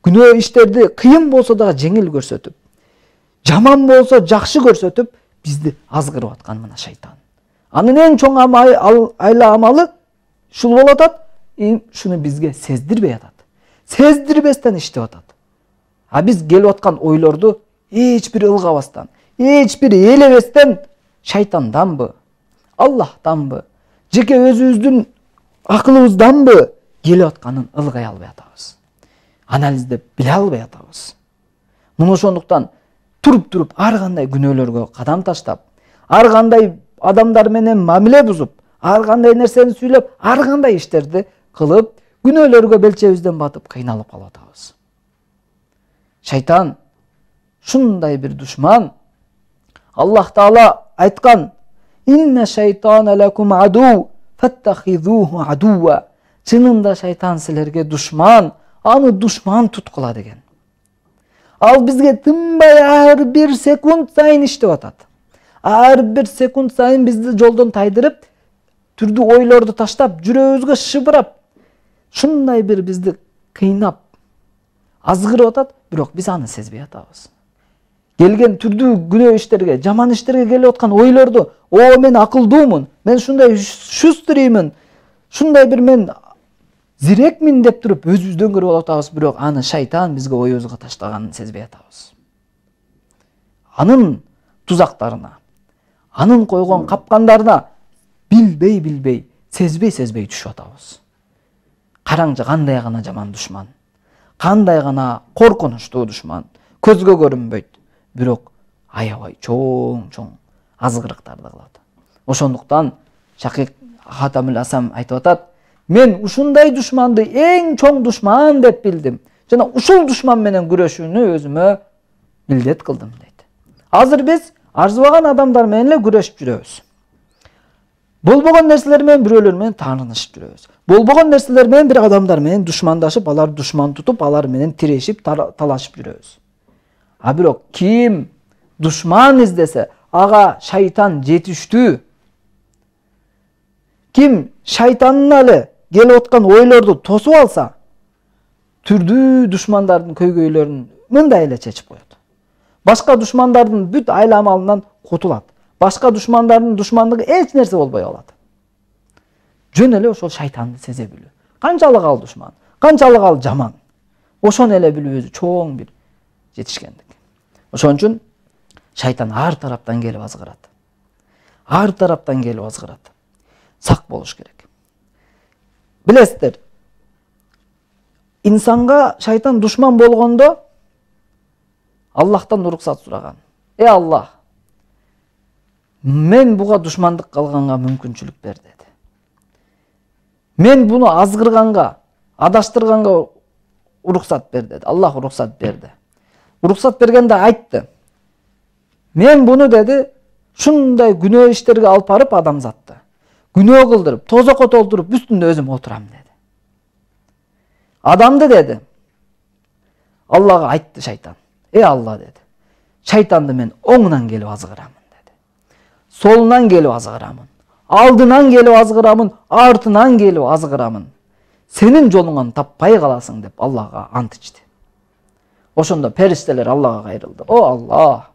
күнөө иштерди кыйын болсо да жеңил көрсөтүп, жаман болсо жакшы көрсөтүп, бизди азгырып аткан мына шайтан. Анын эң чоң айла амалы ушул болуп атат, шуну бизге сездирбей атат. Сездирбестен иштеп атат. А биз келип аткан ойлорду эч бир ылгабастан, эч бир элебестен шайтанданбы, Аллахтанбы, жеке өзүбүздүн акылыбызданбы келип атканын ылгай албай атабыз. Анализдеп биле албай атабыз. Муну ошондуктан туруп ар кандай күнөөлөргө кадам таштап, ар кандай адамдар менен мамиле бузуп, ар кандай нерсени сүйлөп, ар кандай иштерди кылып, күнөөлөргө белчебизден батып кыйналып калып атабыз. Шайтан шундай бир душман. Аллах Таала айткан: "Инна шайтана лакум аду, фаттахизуху адуа." Чынында шайтан силерге душман, аны душман туткула деген. Ал бизге тынбай ар бир секунд сайын иштеп атат. Ар бир секунд сайын бизди жолдон тайдырып, түрдүү ойлорду таштап, жүрөгүбүзгө шыбырап, шундай бир бизди кыйнап, азгырып атат, бирок биз аны сезбей атабыз. Келген түрдүү күнөө иштерге, жаман иштерге келип аткан ойлорду, мен акылдуумун, мен шундай шустриймин, шундай бир мен зирекмин деп туруп өзүбүздөн көрүп атабыз, бирок аны шайтан бизге оюбузга таштаганын сезбей атабыз. Анын тузактарына, анын койгон капкандарына билбей сезбей түшүп атабыз. Караңчы кандай гана жаман душман, кандай гана коркунучтуу душман, көзгө көрүнбөйт, бирок аябай чоң азгырыктарды кылат. Ошондуктан Шакик Хатамул Асам айтып атат, мен ушундай душманды эң чоң душман деп билдим. Жана ушул душман менен күрөшүүнү өзүмө милдет кылдым дейт. Азыр биз арзыбаган адамдар менен эле күрөшүп жүрөбүз. Болбогон нерселер менен бирөөлөр менен таанышып жүрөбүз. Болбогон нерселер менен бир адамдар менен душмандашып, алар душман тутуп, алар менен тирешип, талашып жүрөбүз. А бирок ким душман издесе, ага шайтан жетиштүү. Ким шайтандын эле келип аткан ойлорду тосуп алса, түрдүү душмандардын көйгөйлөрүн мындай эле чечип коет. Башка душмандардын бүт айламалынан кутулат. Башка душмандардын душмандыгы эч нерсе болбой калат. Жөн эле ошол шайтанды сезе билүү. Канчалык ал душман, канчалык ал жаман. Ошону эле билүү өзү чоң бир жетишкендик. Ошон үчүн шайтан ар тараптан келип азгырат. Ар тараптан келип азгырат. Сак болуш керек. Билесиздер, инсанга шайтан душман болгондо Аллахтан уруксат сураган. Аллах, мен буга душмандык кылганга мүмкүнчүлүк бер деди. Мен буну азгырганга, адаштырганга уруксат бер деди. Аллах уруксат берди. Уруксат бергенде айтты. Мен буну деди, шундай күнөө иштерге алып барып адамзатты. Күнөө кылдырып, тозокко толтуруп, үстүндө өзүм отурам деди. Адамды деди. Аллага айтты шайтан. Алла деди. Шайтанды мен оңунан келип азгырамын деди. Солунан келип азгырамын. Алдынан келип азгырамын, артынан келип азгырамын. Сенин жолуңан таппай каласың деп Аллага ант ичти. Ошондо периштелер Аллага кайрылды. Алла,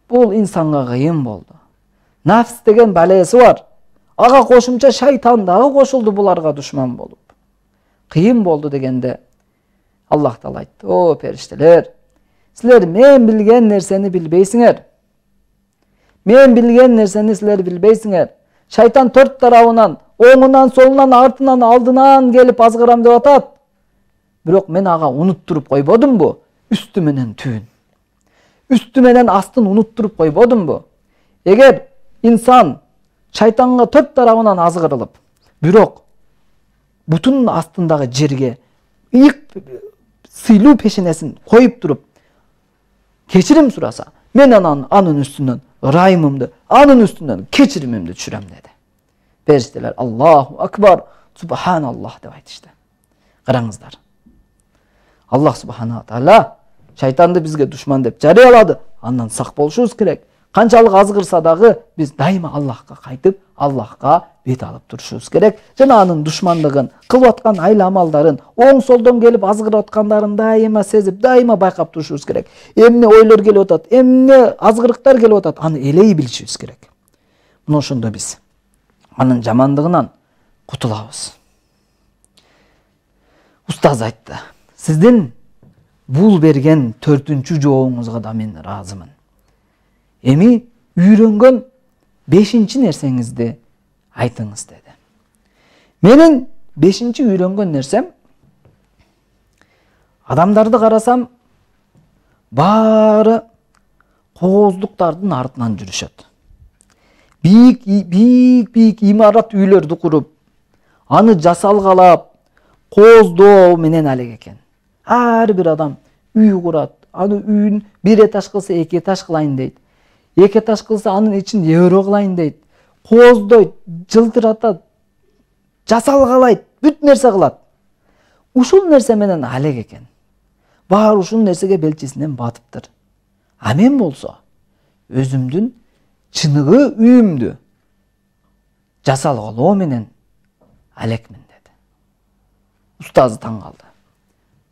бул инсанга кыйын болду. Нафс деген балеси бар. Ага кошумча шайтан дагы кошулду буларга душман болуп. Кыйын болду дегенде Аллах Таала айтты. Периштелер, силер мен билген нерсени билбейсиңер. Мен билген нерсени силер билбейсиңер. Шайтан төрт тарабынан, оңунан, солунан, артынан, алдынан келип азгырам деп атат. Бирок мен ага унуттуруп койбодумбу? Үстү менен түбүн. Үстү менен астын унуттуруп койбодумбу? Эгер инсан шайтанга төрт тарабынан азгырылып, бирок бутунун астындагы жерге ыйык сыйлуу пешенесин коюп туруп кечирим сураса, мен анын үстүнөн ырайымымды, анын үстүнөн кечиримимди түшүрөм деди. Периштелер Аллаху акбар, субханаллах деп айтышты. Караңыздар. Аллах субхана таала шайтанды бизге душман деп жарыялады. Андан сак болушубуз керек. Канчалык азгырса дагы биз дайыма Аллахка кайтып, Аллахка бет алып турушубуз керек. Жана анын душмандыгын, кылып аткан айла амалдарын, оң солдон келип азгырып аткандарын дайыма сезип, дайыма байкап турушубуз керек. Эмне ойлор келип атат, эмне азгырыктар келип атат, аны элей билишибиз керек. Мына ошондо биз анын жамандыгынан кутулабыз. Устаз айтты. Сиздин бул берген 4-чү жооңузга да мен ыраазымын. Эми үйрөнгөн 5-чи нерсеңизди айтыңыз деди. Менин 5-чи үйрөнгөн нерсем, адамдарды карасам баары кооздуктардын артынан жүрүшөт. Бийик имарат үйлөрдү куруп, аны жасалгалап, кооздоо менен алек экен. Ар бир адам үй курат, аны үйүн 1 этаж кылса 2 этаж кылайын дейт. 2 этаж кылса анын ичин евро кылайын дейт. Кооздойт, жылтыратат, жасалгалайт, бүт нерсе кылат. Ушул нерсе менен алек экен. Баары ушул нерсеге белчесинен батыптыр. А мен болсо өзүмдүн чыныгы үйүмдү жасалгалоо менен алекмин деди. Устазы таң калды.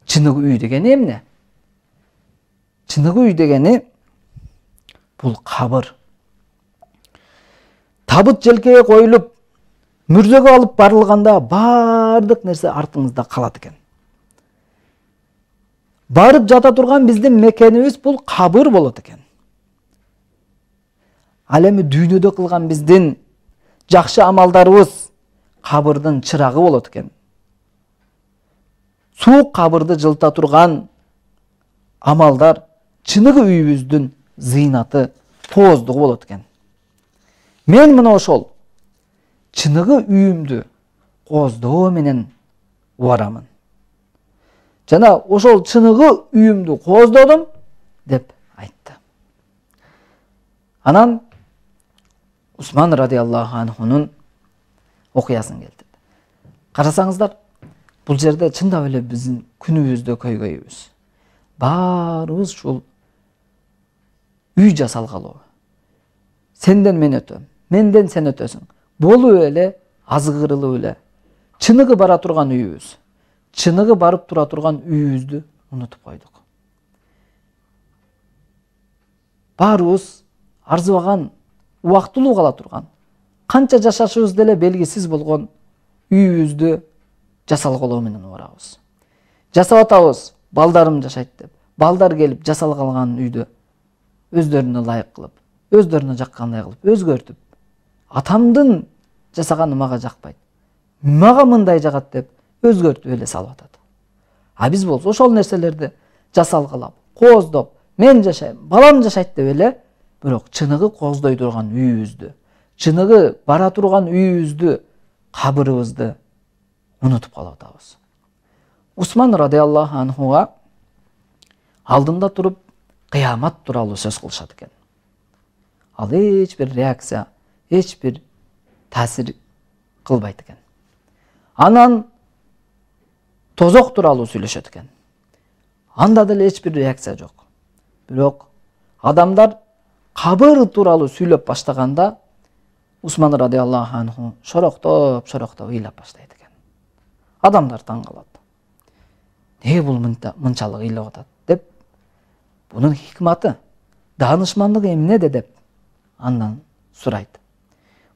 Чыныгы үй дегени эмне? Чыныгы үй дегени бул кабыр. Табыт желкеге коюлуп, мүрзөгө алып барылганда баардык нерсе артыңызда калат экен. Барып жата турган биздин мекенибиз бул кабыр болот экен. Ал эми дүйнөдө кылган биздин жакшы амалдарыбыз, кабырдын чырагы болот экен. Суук кабырды жылыта турган амалдар чыныгы үйүбүздүн зыйнаты, тооздугу болот экен. Мен мына ошол чыныгы үйүмдү кооздоо менен убарамын. Жана ошол чыныгы үйүмдү кооздодум деп айтты. Анан Усман радиаллаху анхунун окуясын келтирди. Карасаңыздар, бул жерде чындап эле биздин күнүбүздө көйгөйүбүз. Баарыбыз ушул үй жасалгалуу. Сенден мен өтөм, менден сен өтөсүң. Болуп эле, азгырылып эле. Чыныгы бара турган үйүбүз, чыныгы барып тура турган үйүбүздү унутуп койдук. Баарыбыз арзыбаган, убактылуу кала турган, канча жашашыбыз деле белгисиз болгон үйүбүздү жасалгалоо менен убарабыз. Жасап атабыз, балдарым жашайт деп. Балдар келип жасалгалган үйдү өздөрүнө ылайык кылып, өздөрүнө жаккандай кылып, өзгөртүп, атамдын жасаганы мага жакпайт, мага мындай жагат деп өзгөртүп эле салып атат. А биз болсо ошол нерселерди жасалгалап, кооздоп, мен жашайм, балам жашайт деп эле, бирок чыныгы кооздой турган үйүбүздү, чыныгы бара турган үйүбүздү, кабырыбызды унутуп калып атабыз. Усман радиаллаху анхуга алдында туруп кыямат тууралуу сөз кылышат экен. Ал эч бир реакция, эч бир таасир кылбайт экен. Анан тозок тууралуу сүйлөшөт экен. Анда деле эч бир реакция жок. Бирок адамдар кабыр тууралуу сүйлөп баштаганда Усман радиаллаху анху шороктоп ыйлап баштайт экен. Адамдар таң калат. Неге бул мынчалык ыйлап атат деп, бунун хикматы, даанышмандыгы эмнеде деп андан сурайт.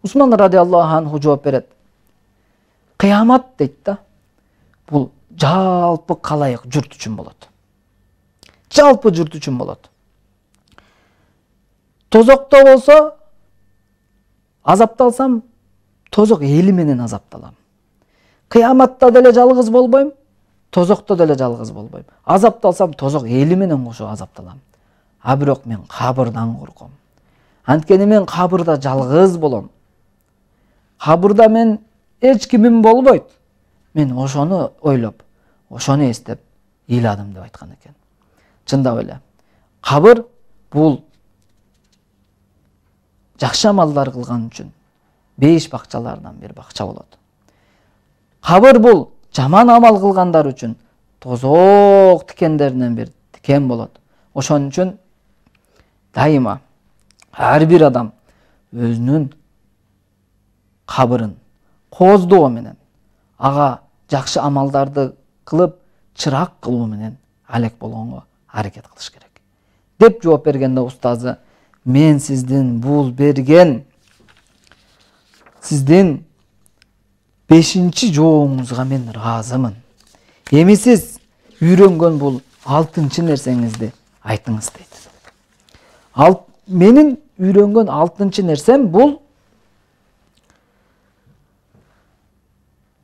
Усман радиаллаху анху жооп берет. Кыямат дейт да, бул жалпы калайык журт үчүн болот. Жалпы журт үчүн болот. Тозокто болсо азапталсам, тозок эли менен азапталам. Кыяматта деле жалгыз болбойм, тозокто деле жалгыз болбойм. Азапталсам, тозок эли менен кошо азапталам. А бирок мен кабырдан корком. Анткени мен кабырда жалгыз болом. Кабырда мен эч кимим болбойт. Мен ошону ойлоп, ошону эстеп ыйладым деп айткан экен. Чындап эле. Кабыр бул жакшы амалдар кылган үчүн 5 бакчалардан бир бакча болот. Кабыр бул жаман амал кылгандар үчүн тозок тикендеринен бир тикен болот. Ошон үчүн дайыма ар бир адам өзүнүн кабырын кооздоо менен, ага жакшы амалдарды кылып, чырак кылуу менен алек болгонго аракет кылыш керек. Деп жооп бергенде устазы, мен сиздин бул берген сиздин 5-чи жооңузга мен ыраазымын. Эми сиз үйрөнгөн бул 6-чы нерсеңизди айтыңыз дейт. Менин үйрөнгөн 6-чы нерсем бул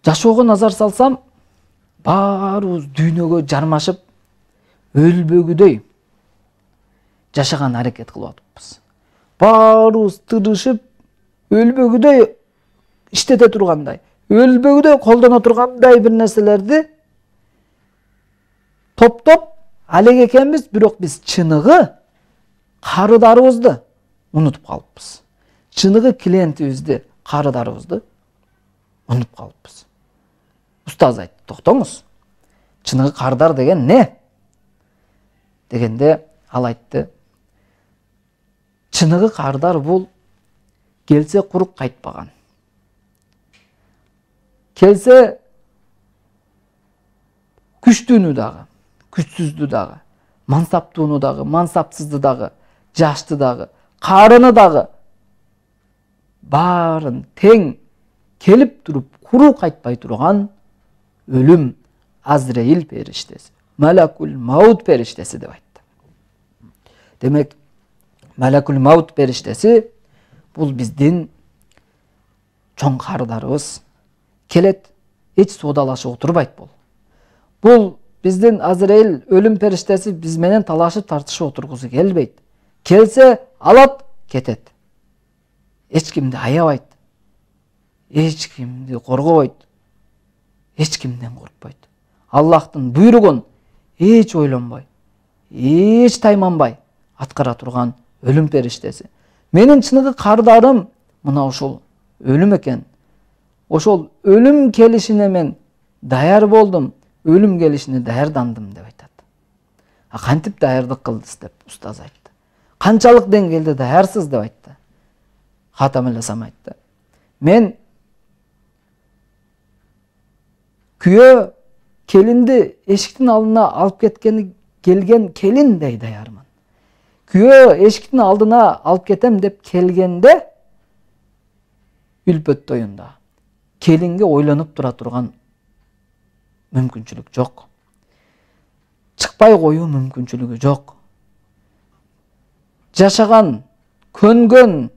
жашоого назар салсам, баарыбыз дүйнөгө жармашып, өлбөгүдөй жашаган аракет кылып атпыз. Баарыбыз тырышып, өлбөгүдөй иштете тургандай, өлбөгүдөй колдоно тургандай бир нерселерди топтоп алек экенбиз, бирок биз чыныгы карыдарыбызды унутуп калыппыз. Чыныгы клиентибизди, карыдарыбызды унутуп калыппыз. Устаз айтты, токтоңуз. Чыныгы карыдар деген не? Дегенде ал айтты, чыныгы карыдар бул келсе курук кайтпаган. Келсе күчтүүнү дагы, күчсүздү дагы, мансаптууну дагы, мансапсызды дагы, жашты дагы, карыны дагы баарын тең келип туруп куру кайтпай турган өлүм Азраил периштеси, Малакул Маут периштеси деп айтты. Демек, Малакул Маут периштеси бул биздин чоң карыдарыбыз, келет, эч соодалашып отурбайт бул. Бул биздин Азраил өлүм периштеси биз менен талашып тартышып отургусу келбейт. Келсе алат, кетет. Эч кимди аябайт. Эч кимди коргобойт. Эч кимден коркпойт. Аллахтын буйругун эч ойлонбой, эч тайманбай аткара турган өлүм периштеси. Менин чыныгы кардарым мына ушул өлүм экен. Ошол өлүм келишине мен даяр болдум, өлүм келишине даярдандым деп айтат. Кантип даярдык кылдыңыз деп устаз айтты. Канчалык деңгээлде даярсыз деп айтты. Хатам эле айтты. Мен күйөө келинди эшиктин алдына алып келген келиндей даярмын. Күйөө эшиктин алдына алып кетем деп келгенде үлпөт тоюнда келинге ойлонуп тура турган мүмкүнчүлүк жок. Чыкпай коюу мүмкүнчүлүгү жок. Жашаган, көнгөн,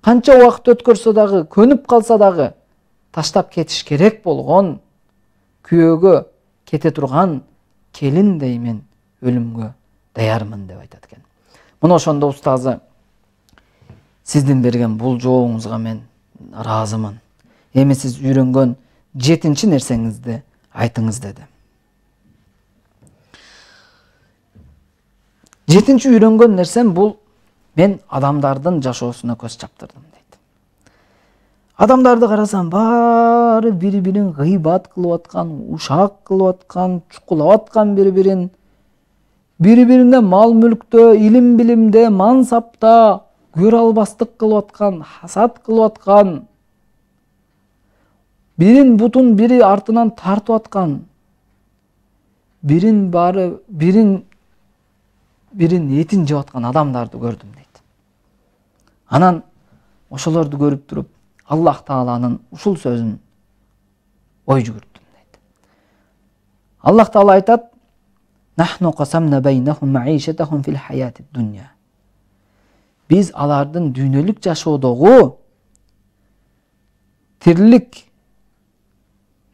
канча убакыт өткөрсө дагы, көнүп калса дагы таштап кетиш керек болгон күйөөгө кете турган келиндей мен өлүмгө даярмын деп айтат экен. Мына ошондо устазы сиздин берген бул жообуңузга мен ыраазымын. Эми сиз үйрөнгөн 7-чи нерсеңизди айтыңыз деди. 7-чи үйрөнгөн нерсем бул мен адамдардын жашоосуна көз чаптырдым дейт. Адамдарды карасам баары бири-бирин гыйбат кылып аткан, ушак кылып аткан, чукулап аткан бири-бирин. Бири-бирине мал-мүлктө, илим-билимде, мансапта көрө албастык кылып аткан, хасад кылып аткан. Бирин бутун бири артынан тартып аткан. Бирин этин жеп аткан адамдарды көрдүм дейт. Анан ошолорду көрүп туруп Аллах Тааланын ушул сөзүн ой жүгүрттүм дейт. Аллах Таала айтат: "Нахну қасамна байнахум маишатахум фил хаяти дунья." Биз алардын дүйнөлүк жашоодогу тирлик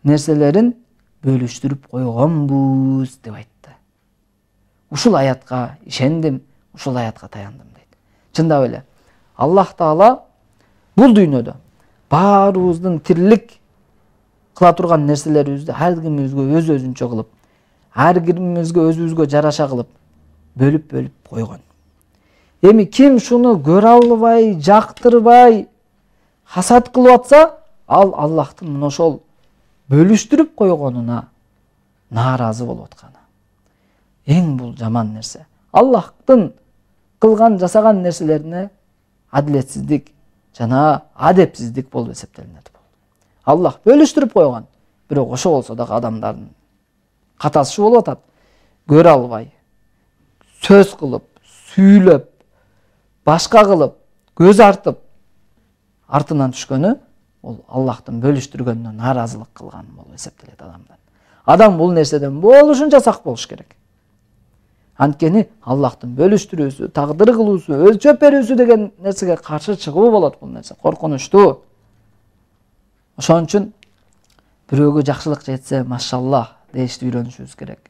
нерселерин бөлүштүрүп койгонбуз деп айтты. Ушул аятка ишендим, ушул аятка таяндым дейт. Чындап эле Аллах Таала бул дүйнөдө баарыбыздын тирлик кыла турган нерселерибизди ар кимибизге өз-өзүнчө кылып, ар кимибизге өзүбүзгө жараша кылып бөлүп койгон. Эми ким шуну көрө албай, жактырбай, хасад кылып атса, ал Аллахтын мына ошол бөлүштүрүп койгонуна нааразы болуп атканы. Эң бул жаман нерсе. Аллахтын кылган, жасаган нерселерине адилетсиздик жана адепсиздик болуп эсептелинет. Аллах бөлүштүрүп койгон. Бирок ошо болсо дагы адамдардын катасы болуп атат. Көрө албай, сөз кылып, сүйлөп, башка кылып, көз артып, артынан түшкөнү ол Аллахтын бөлүштүргөнүнө нааразылык кылган болуп эсептелет адамдан. Адам бул нерседен болушунча сак болуш керек. Анткени Аллахтын бөлүштүрүүсү, тагдыр кылуусу, өлчөп берүүсү деген нерсеге каршы чыгуу болот бул нерсе. Коркунучтуу. Ошон үчүн бирөөгө жакшылык жетсе, машаллах дешти үйрөнүшүбүз керек.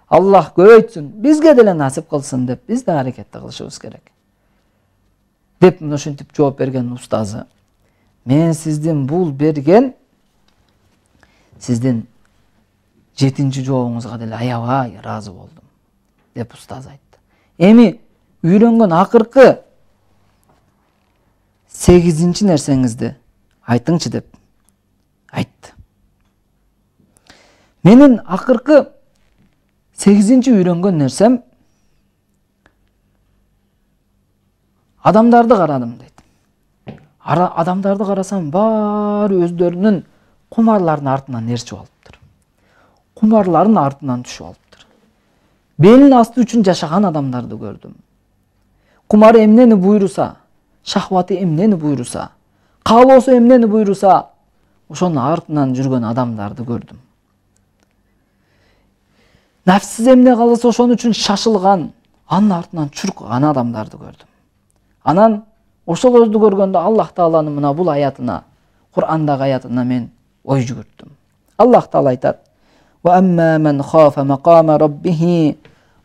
Аллах көбөйтсүн, бизге деле насип кылсын деп биз да аракетти кылышыбыз керек. Деп ушинтип жооп берген устазы. Мен сиздин бул берген сиздин 7-чи жообуңузга деле аябай ыраазы болдум деп устаз айтты. Эми үйрөнгөн акыркы 8-чи нерсеңизди айтыңчы деп айтты. Менин акыркы 8-чи үйрөнгөн нерсем адамдарды карадым дейт. Адамдарды карасам баары өздөрүнүн кумарларынын артынан ээрчип алыптыр. Кумарларын артынан түшүп алыптыр. Белин асты үчүн жашаган адамдарды көрдүм. Кумары эмнени буйруса, шахваты эмнени буйруса, каалоосу эмнени буйруса, ошонун артынан жүргөн адамдарды көрдүм. Нафсиз эмне кааласа ошон үчүн шашылган, анын артынан чуркаган адамдарды көрдүм. Анан ошолорду көргөндө Аллах Тааланын мына бул аятына Kur'andагы аятына мен ой жүгүрттүм. Аллах Таала айтат: "Ва амма ман хафа мақама раббихи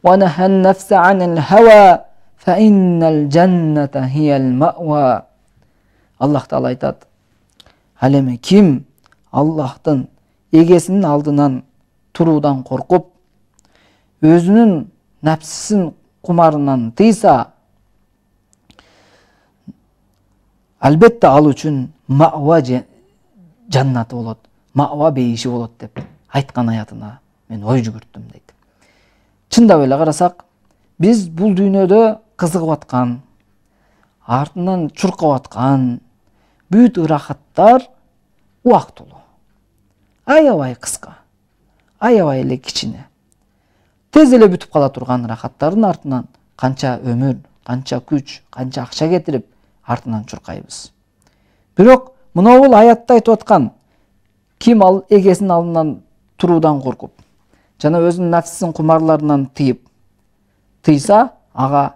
ва нахан нафса анил хава фа иннал джанната хиял маъва." Аллах Таала айтат: "Ал эми ким Аллахтын эгесинин алдынан туруудан коркуп, өзүнүн напсисин кумарынан тыйса, албетте ал үчүн маъва жаннаты болот, маъва бейиши болот" деп айткан аятына мен ой жүгүрттүм дейт. Чындап эле карасак, биз бул дүйнөдө кызыгып аткан, артынан чуркап аткан бүт ырахаттар убактылуу. Аябай кыска, аябай эле кичине. Тез эле бүтүп кала турган ырахаттардын артынан канча өмүр, канча күч, канча акча кетирип артынан чуркайбыз. Бирок мына бул аятта айтып аткан ким ал эгесинин алдынан туруудан коркуп, жана өзүнүн нафсисин кумарларынан тыйса, ага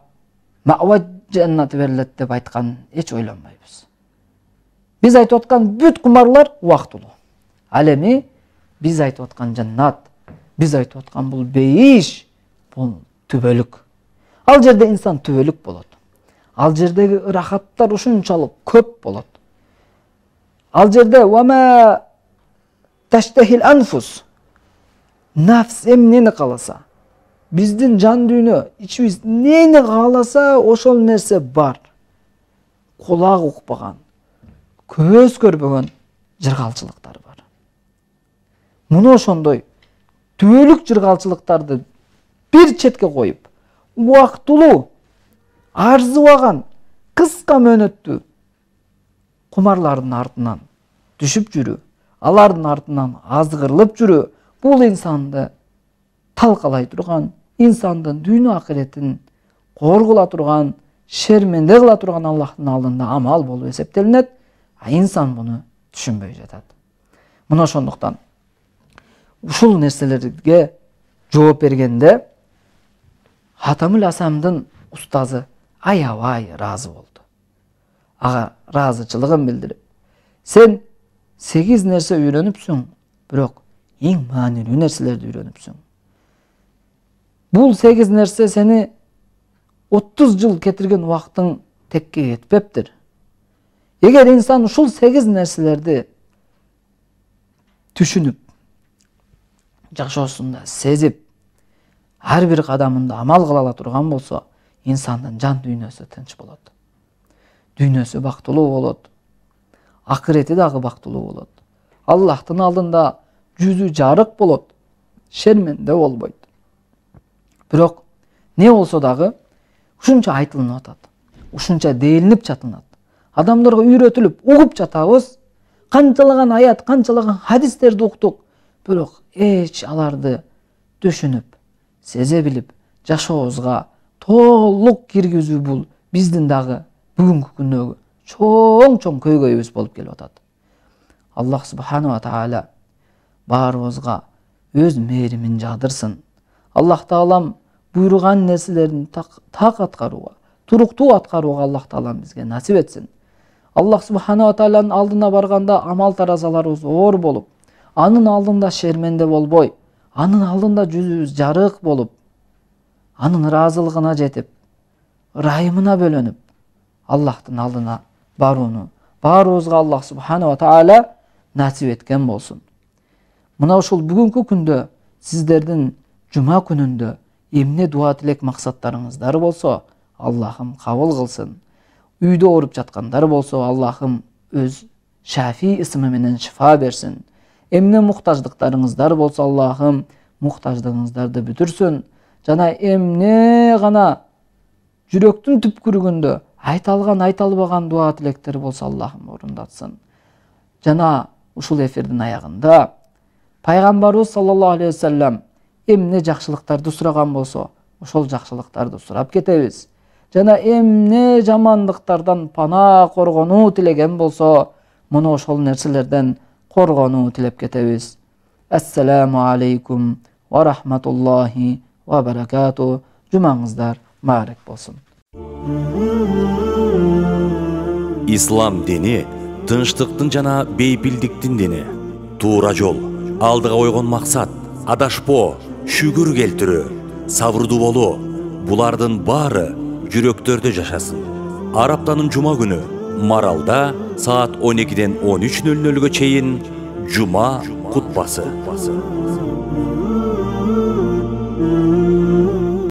маъва жаннаты берилет деп айткан эч ойлонбойбуз. Биз айтып аткан бүт кумарлар убактылуу. Ал эми биз айтып аткан жаннат, биз айтып аткан бул бейиш, бул түбөлүк. Ал жерде инсан түбөлүк болот. Ал жердеги ырахаттар ушунчалык көп болот. Ал жерде вама таштахил анфус, нафс эмнени кааласа, биздин жан дүйнө, ичибиз эмнени кааласа, ошол нерсе бар. Кулак укпаган, көз көрбөгөн жыргалчылыктар бар. Муну ошондой түбөлүк жыргалчылыктарды бир четке коюп, убактылуу, арзыбаган, кыска мөөнөттүү кумарлардын артынан түшүп жүрүү, алардын артынан азгырылып жүрүү, бул инсанды талкалай турган, инсандын дүйнө акыретин коргула турган, шерменде кыла турган Аллахтын алдында амал болуп эсептелинет, а инсан муну түшүнбөй жатат. Мына ошондуктан ушул нерселерге жооп бергенде Хатамул Асамдын устазы аябай ыраазы болду. Ага ыраазычылыгын билдирип: "Сен 8 нерсе үйрөнүпсүң, бирок эң маанилүү нерселерди үйрөнүпсүң. Бул 8 нерсе сени 30 жыл кетирген убактың текке кетпептир. Эгер инсан ушул 8 нерселерди түшүнүп, жашоосунда сезип, ар бир кадамында амал кыла ала турган болсо, инсандын жан дүйнөсү тынч болот. Дүйнөсү бактылуу болот. Акырети дагы бактылуу болот. Аллахтын алдында жүзү жарык болот. Шерменде болбойт. Бирок не болсо дагы ушунча айтылынып атат. Ушунча дээлинип жатынат. Адамдарга үйрөтүлүп угуп жатабыз. Канчалаган аят, канчалаган хадистерди уктук. Бирок эч аларды түшүнүп, сезе билип, жашообузга толук киргизүү бул биздин дагы бүгүнкү күндөгү чоң көйгөйүбүз болуп келип атат. Аллах субханаху ва таала баарыбызга өз мээримин жагдырсын. Аллах таалам буйруган нерселерин так аткарууга, туруктуу аткарууга Аллах таалам бизге насип этсин. Аллах субханаху ва тааланын алдына барганда амал таразаларыбыз оор болуп, анын алдында шерменде болбой, анын алдында жүзүбүз жарык болуп, анын ыраазылыгына жетип, ырайымына бөлөнүп, Аллахтын алдына барууну баарыбызга Аллах субханаху ва таала насип эткен болсун. Мына ушул бүгүнкү күндө сиздердин жума күнүндө эмне дуа тилек максаттарыңыздар болсо, Аллахым кабыл кылсын. Үйдө ооруп жаткандар болсо, Аллахым өз Шафи исми менен шифа берсин. Эмне муктаждыктарыңыздар болсо, Аллахым муктаждыгыңыздарды бүтүрсүн. Жана эмне гана жүрөктүн түпкүрүгүндө айта алган, айта албаган дуа тилектер болсо, Аллахым орундатсын. Жана ушул эфирдин аягында пайгамбарыбыз саллаллаху алейхи ва саллям эмне жакшылыктарды сураган болсо, ошол жакшылыктарды сурап кетебиз. Жана эмне жамандыктардан пана коргонуу тилеген болсо, муну ошол нерселерден коргонуу тилеп кетебиз. Ассаламу алейкум ва рахматуллахи ва баракату. Жумаңыздар мубарак болсун. Ислам дини тынчтыктын жана бейпилдиктин дини, туура жол, алдыга койгон максат, адашпоо, шүгүр келтирүү, сабырдуу болуу, булардын баары жүрөктөрдө жашасын. Ар аптанын жума күнү Маралда саат 12-ден 13:00-гө чейин жума кутбасы.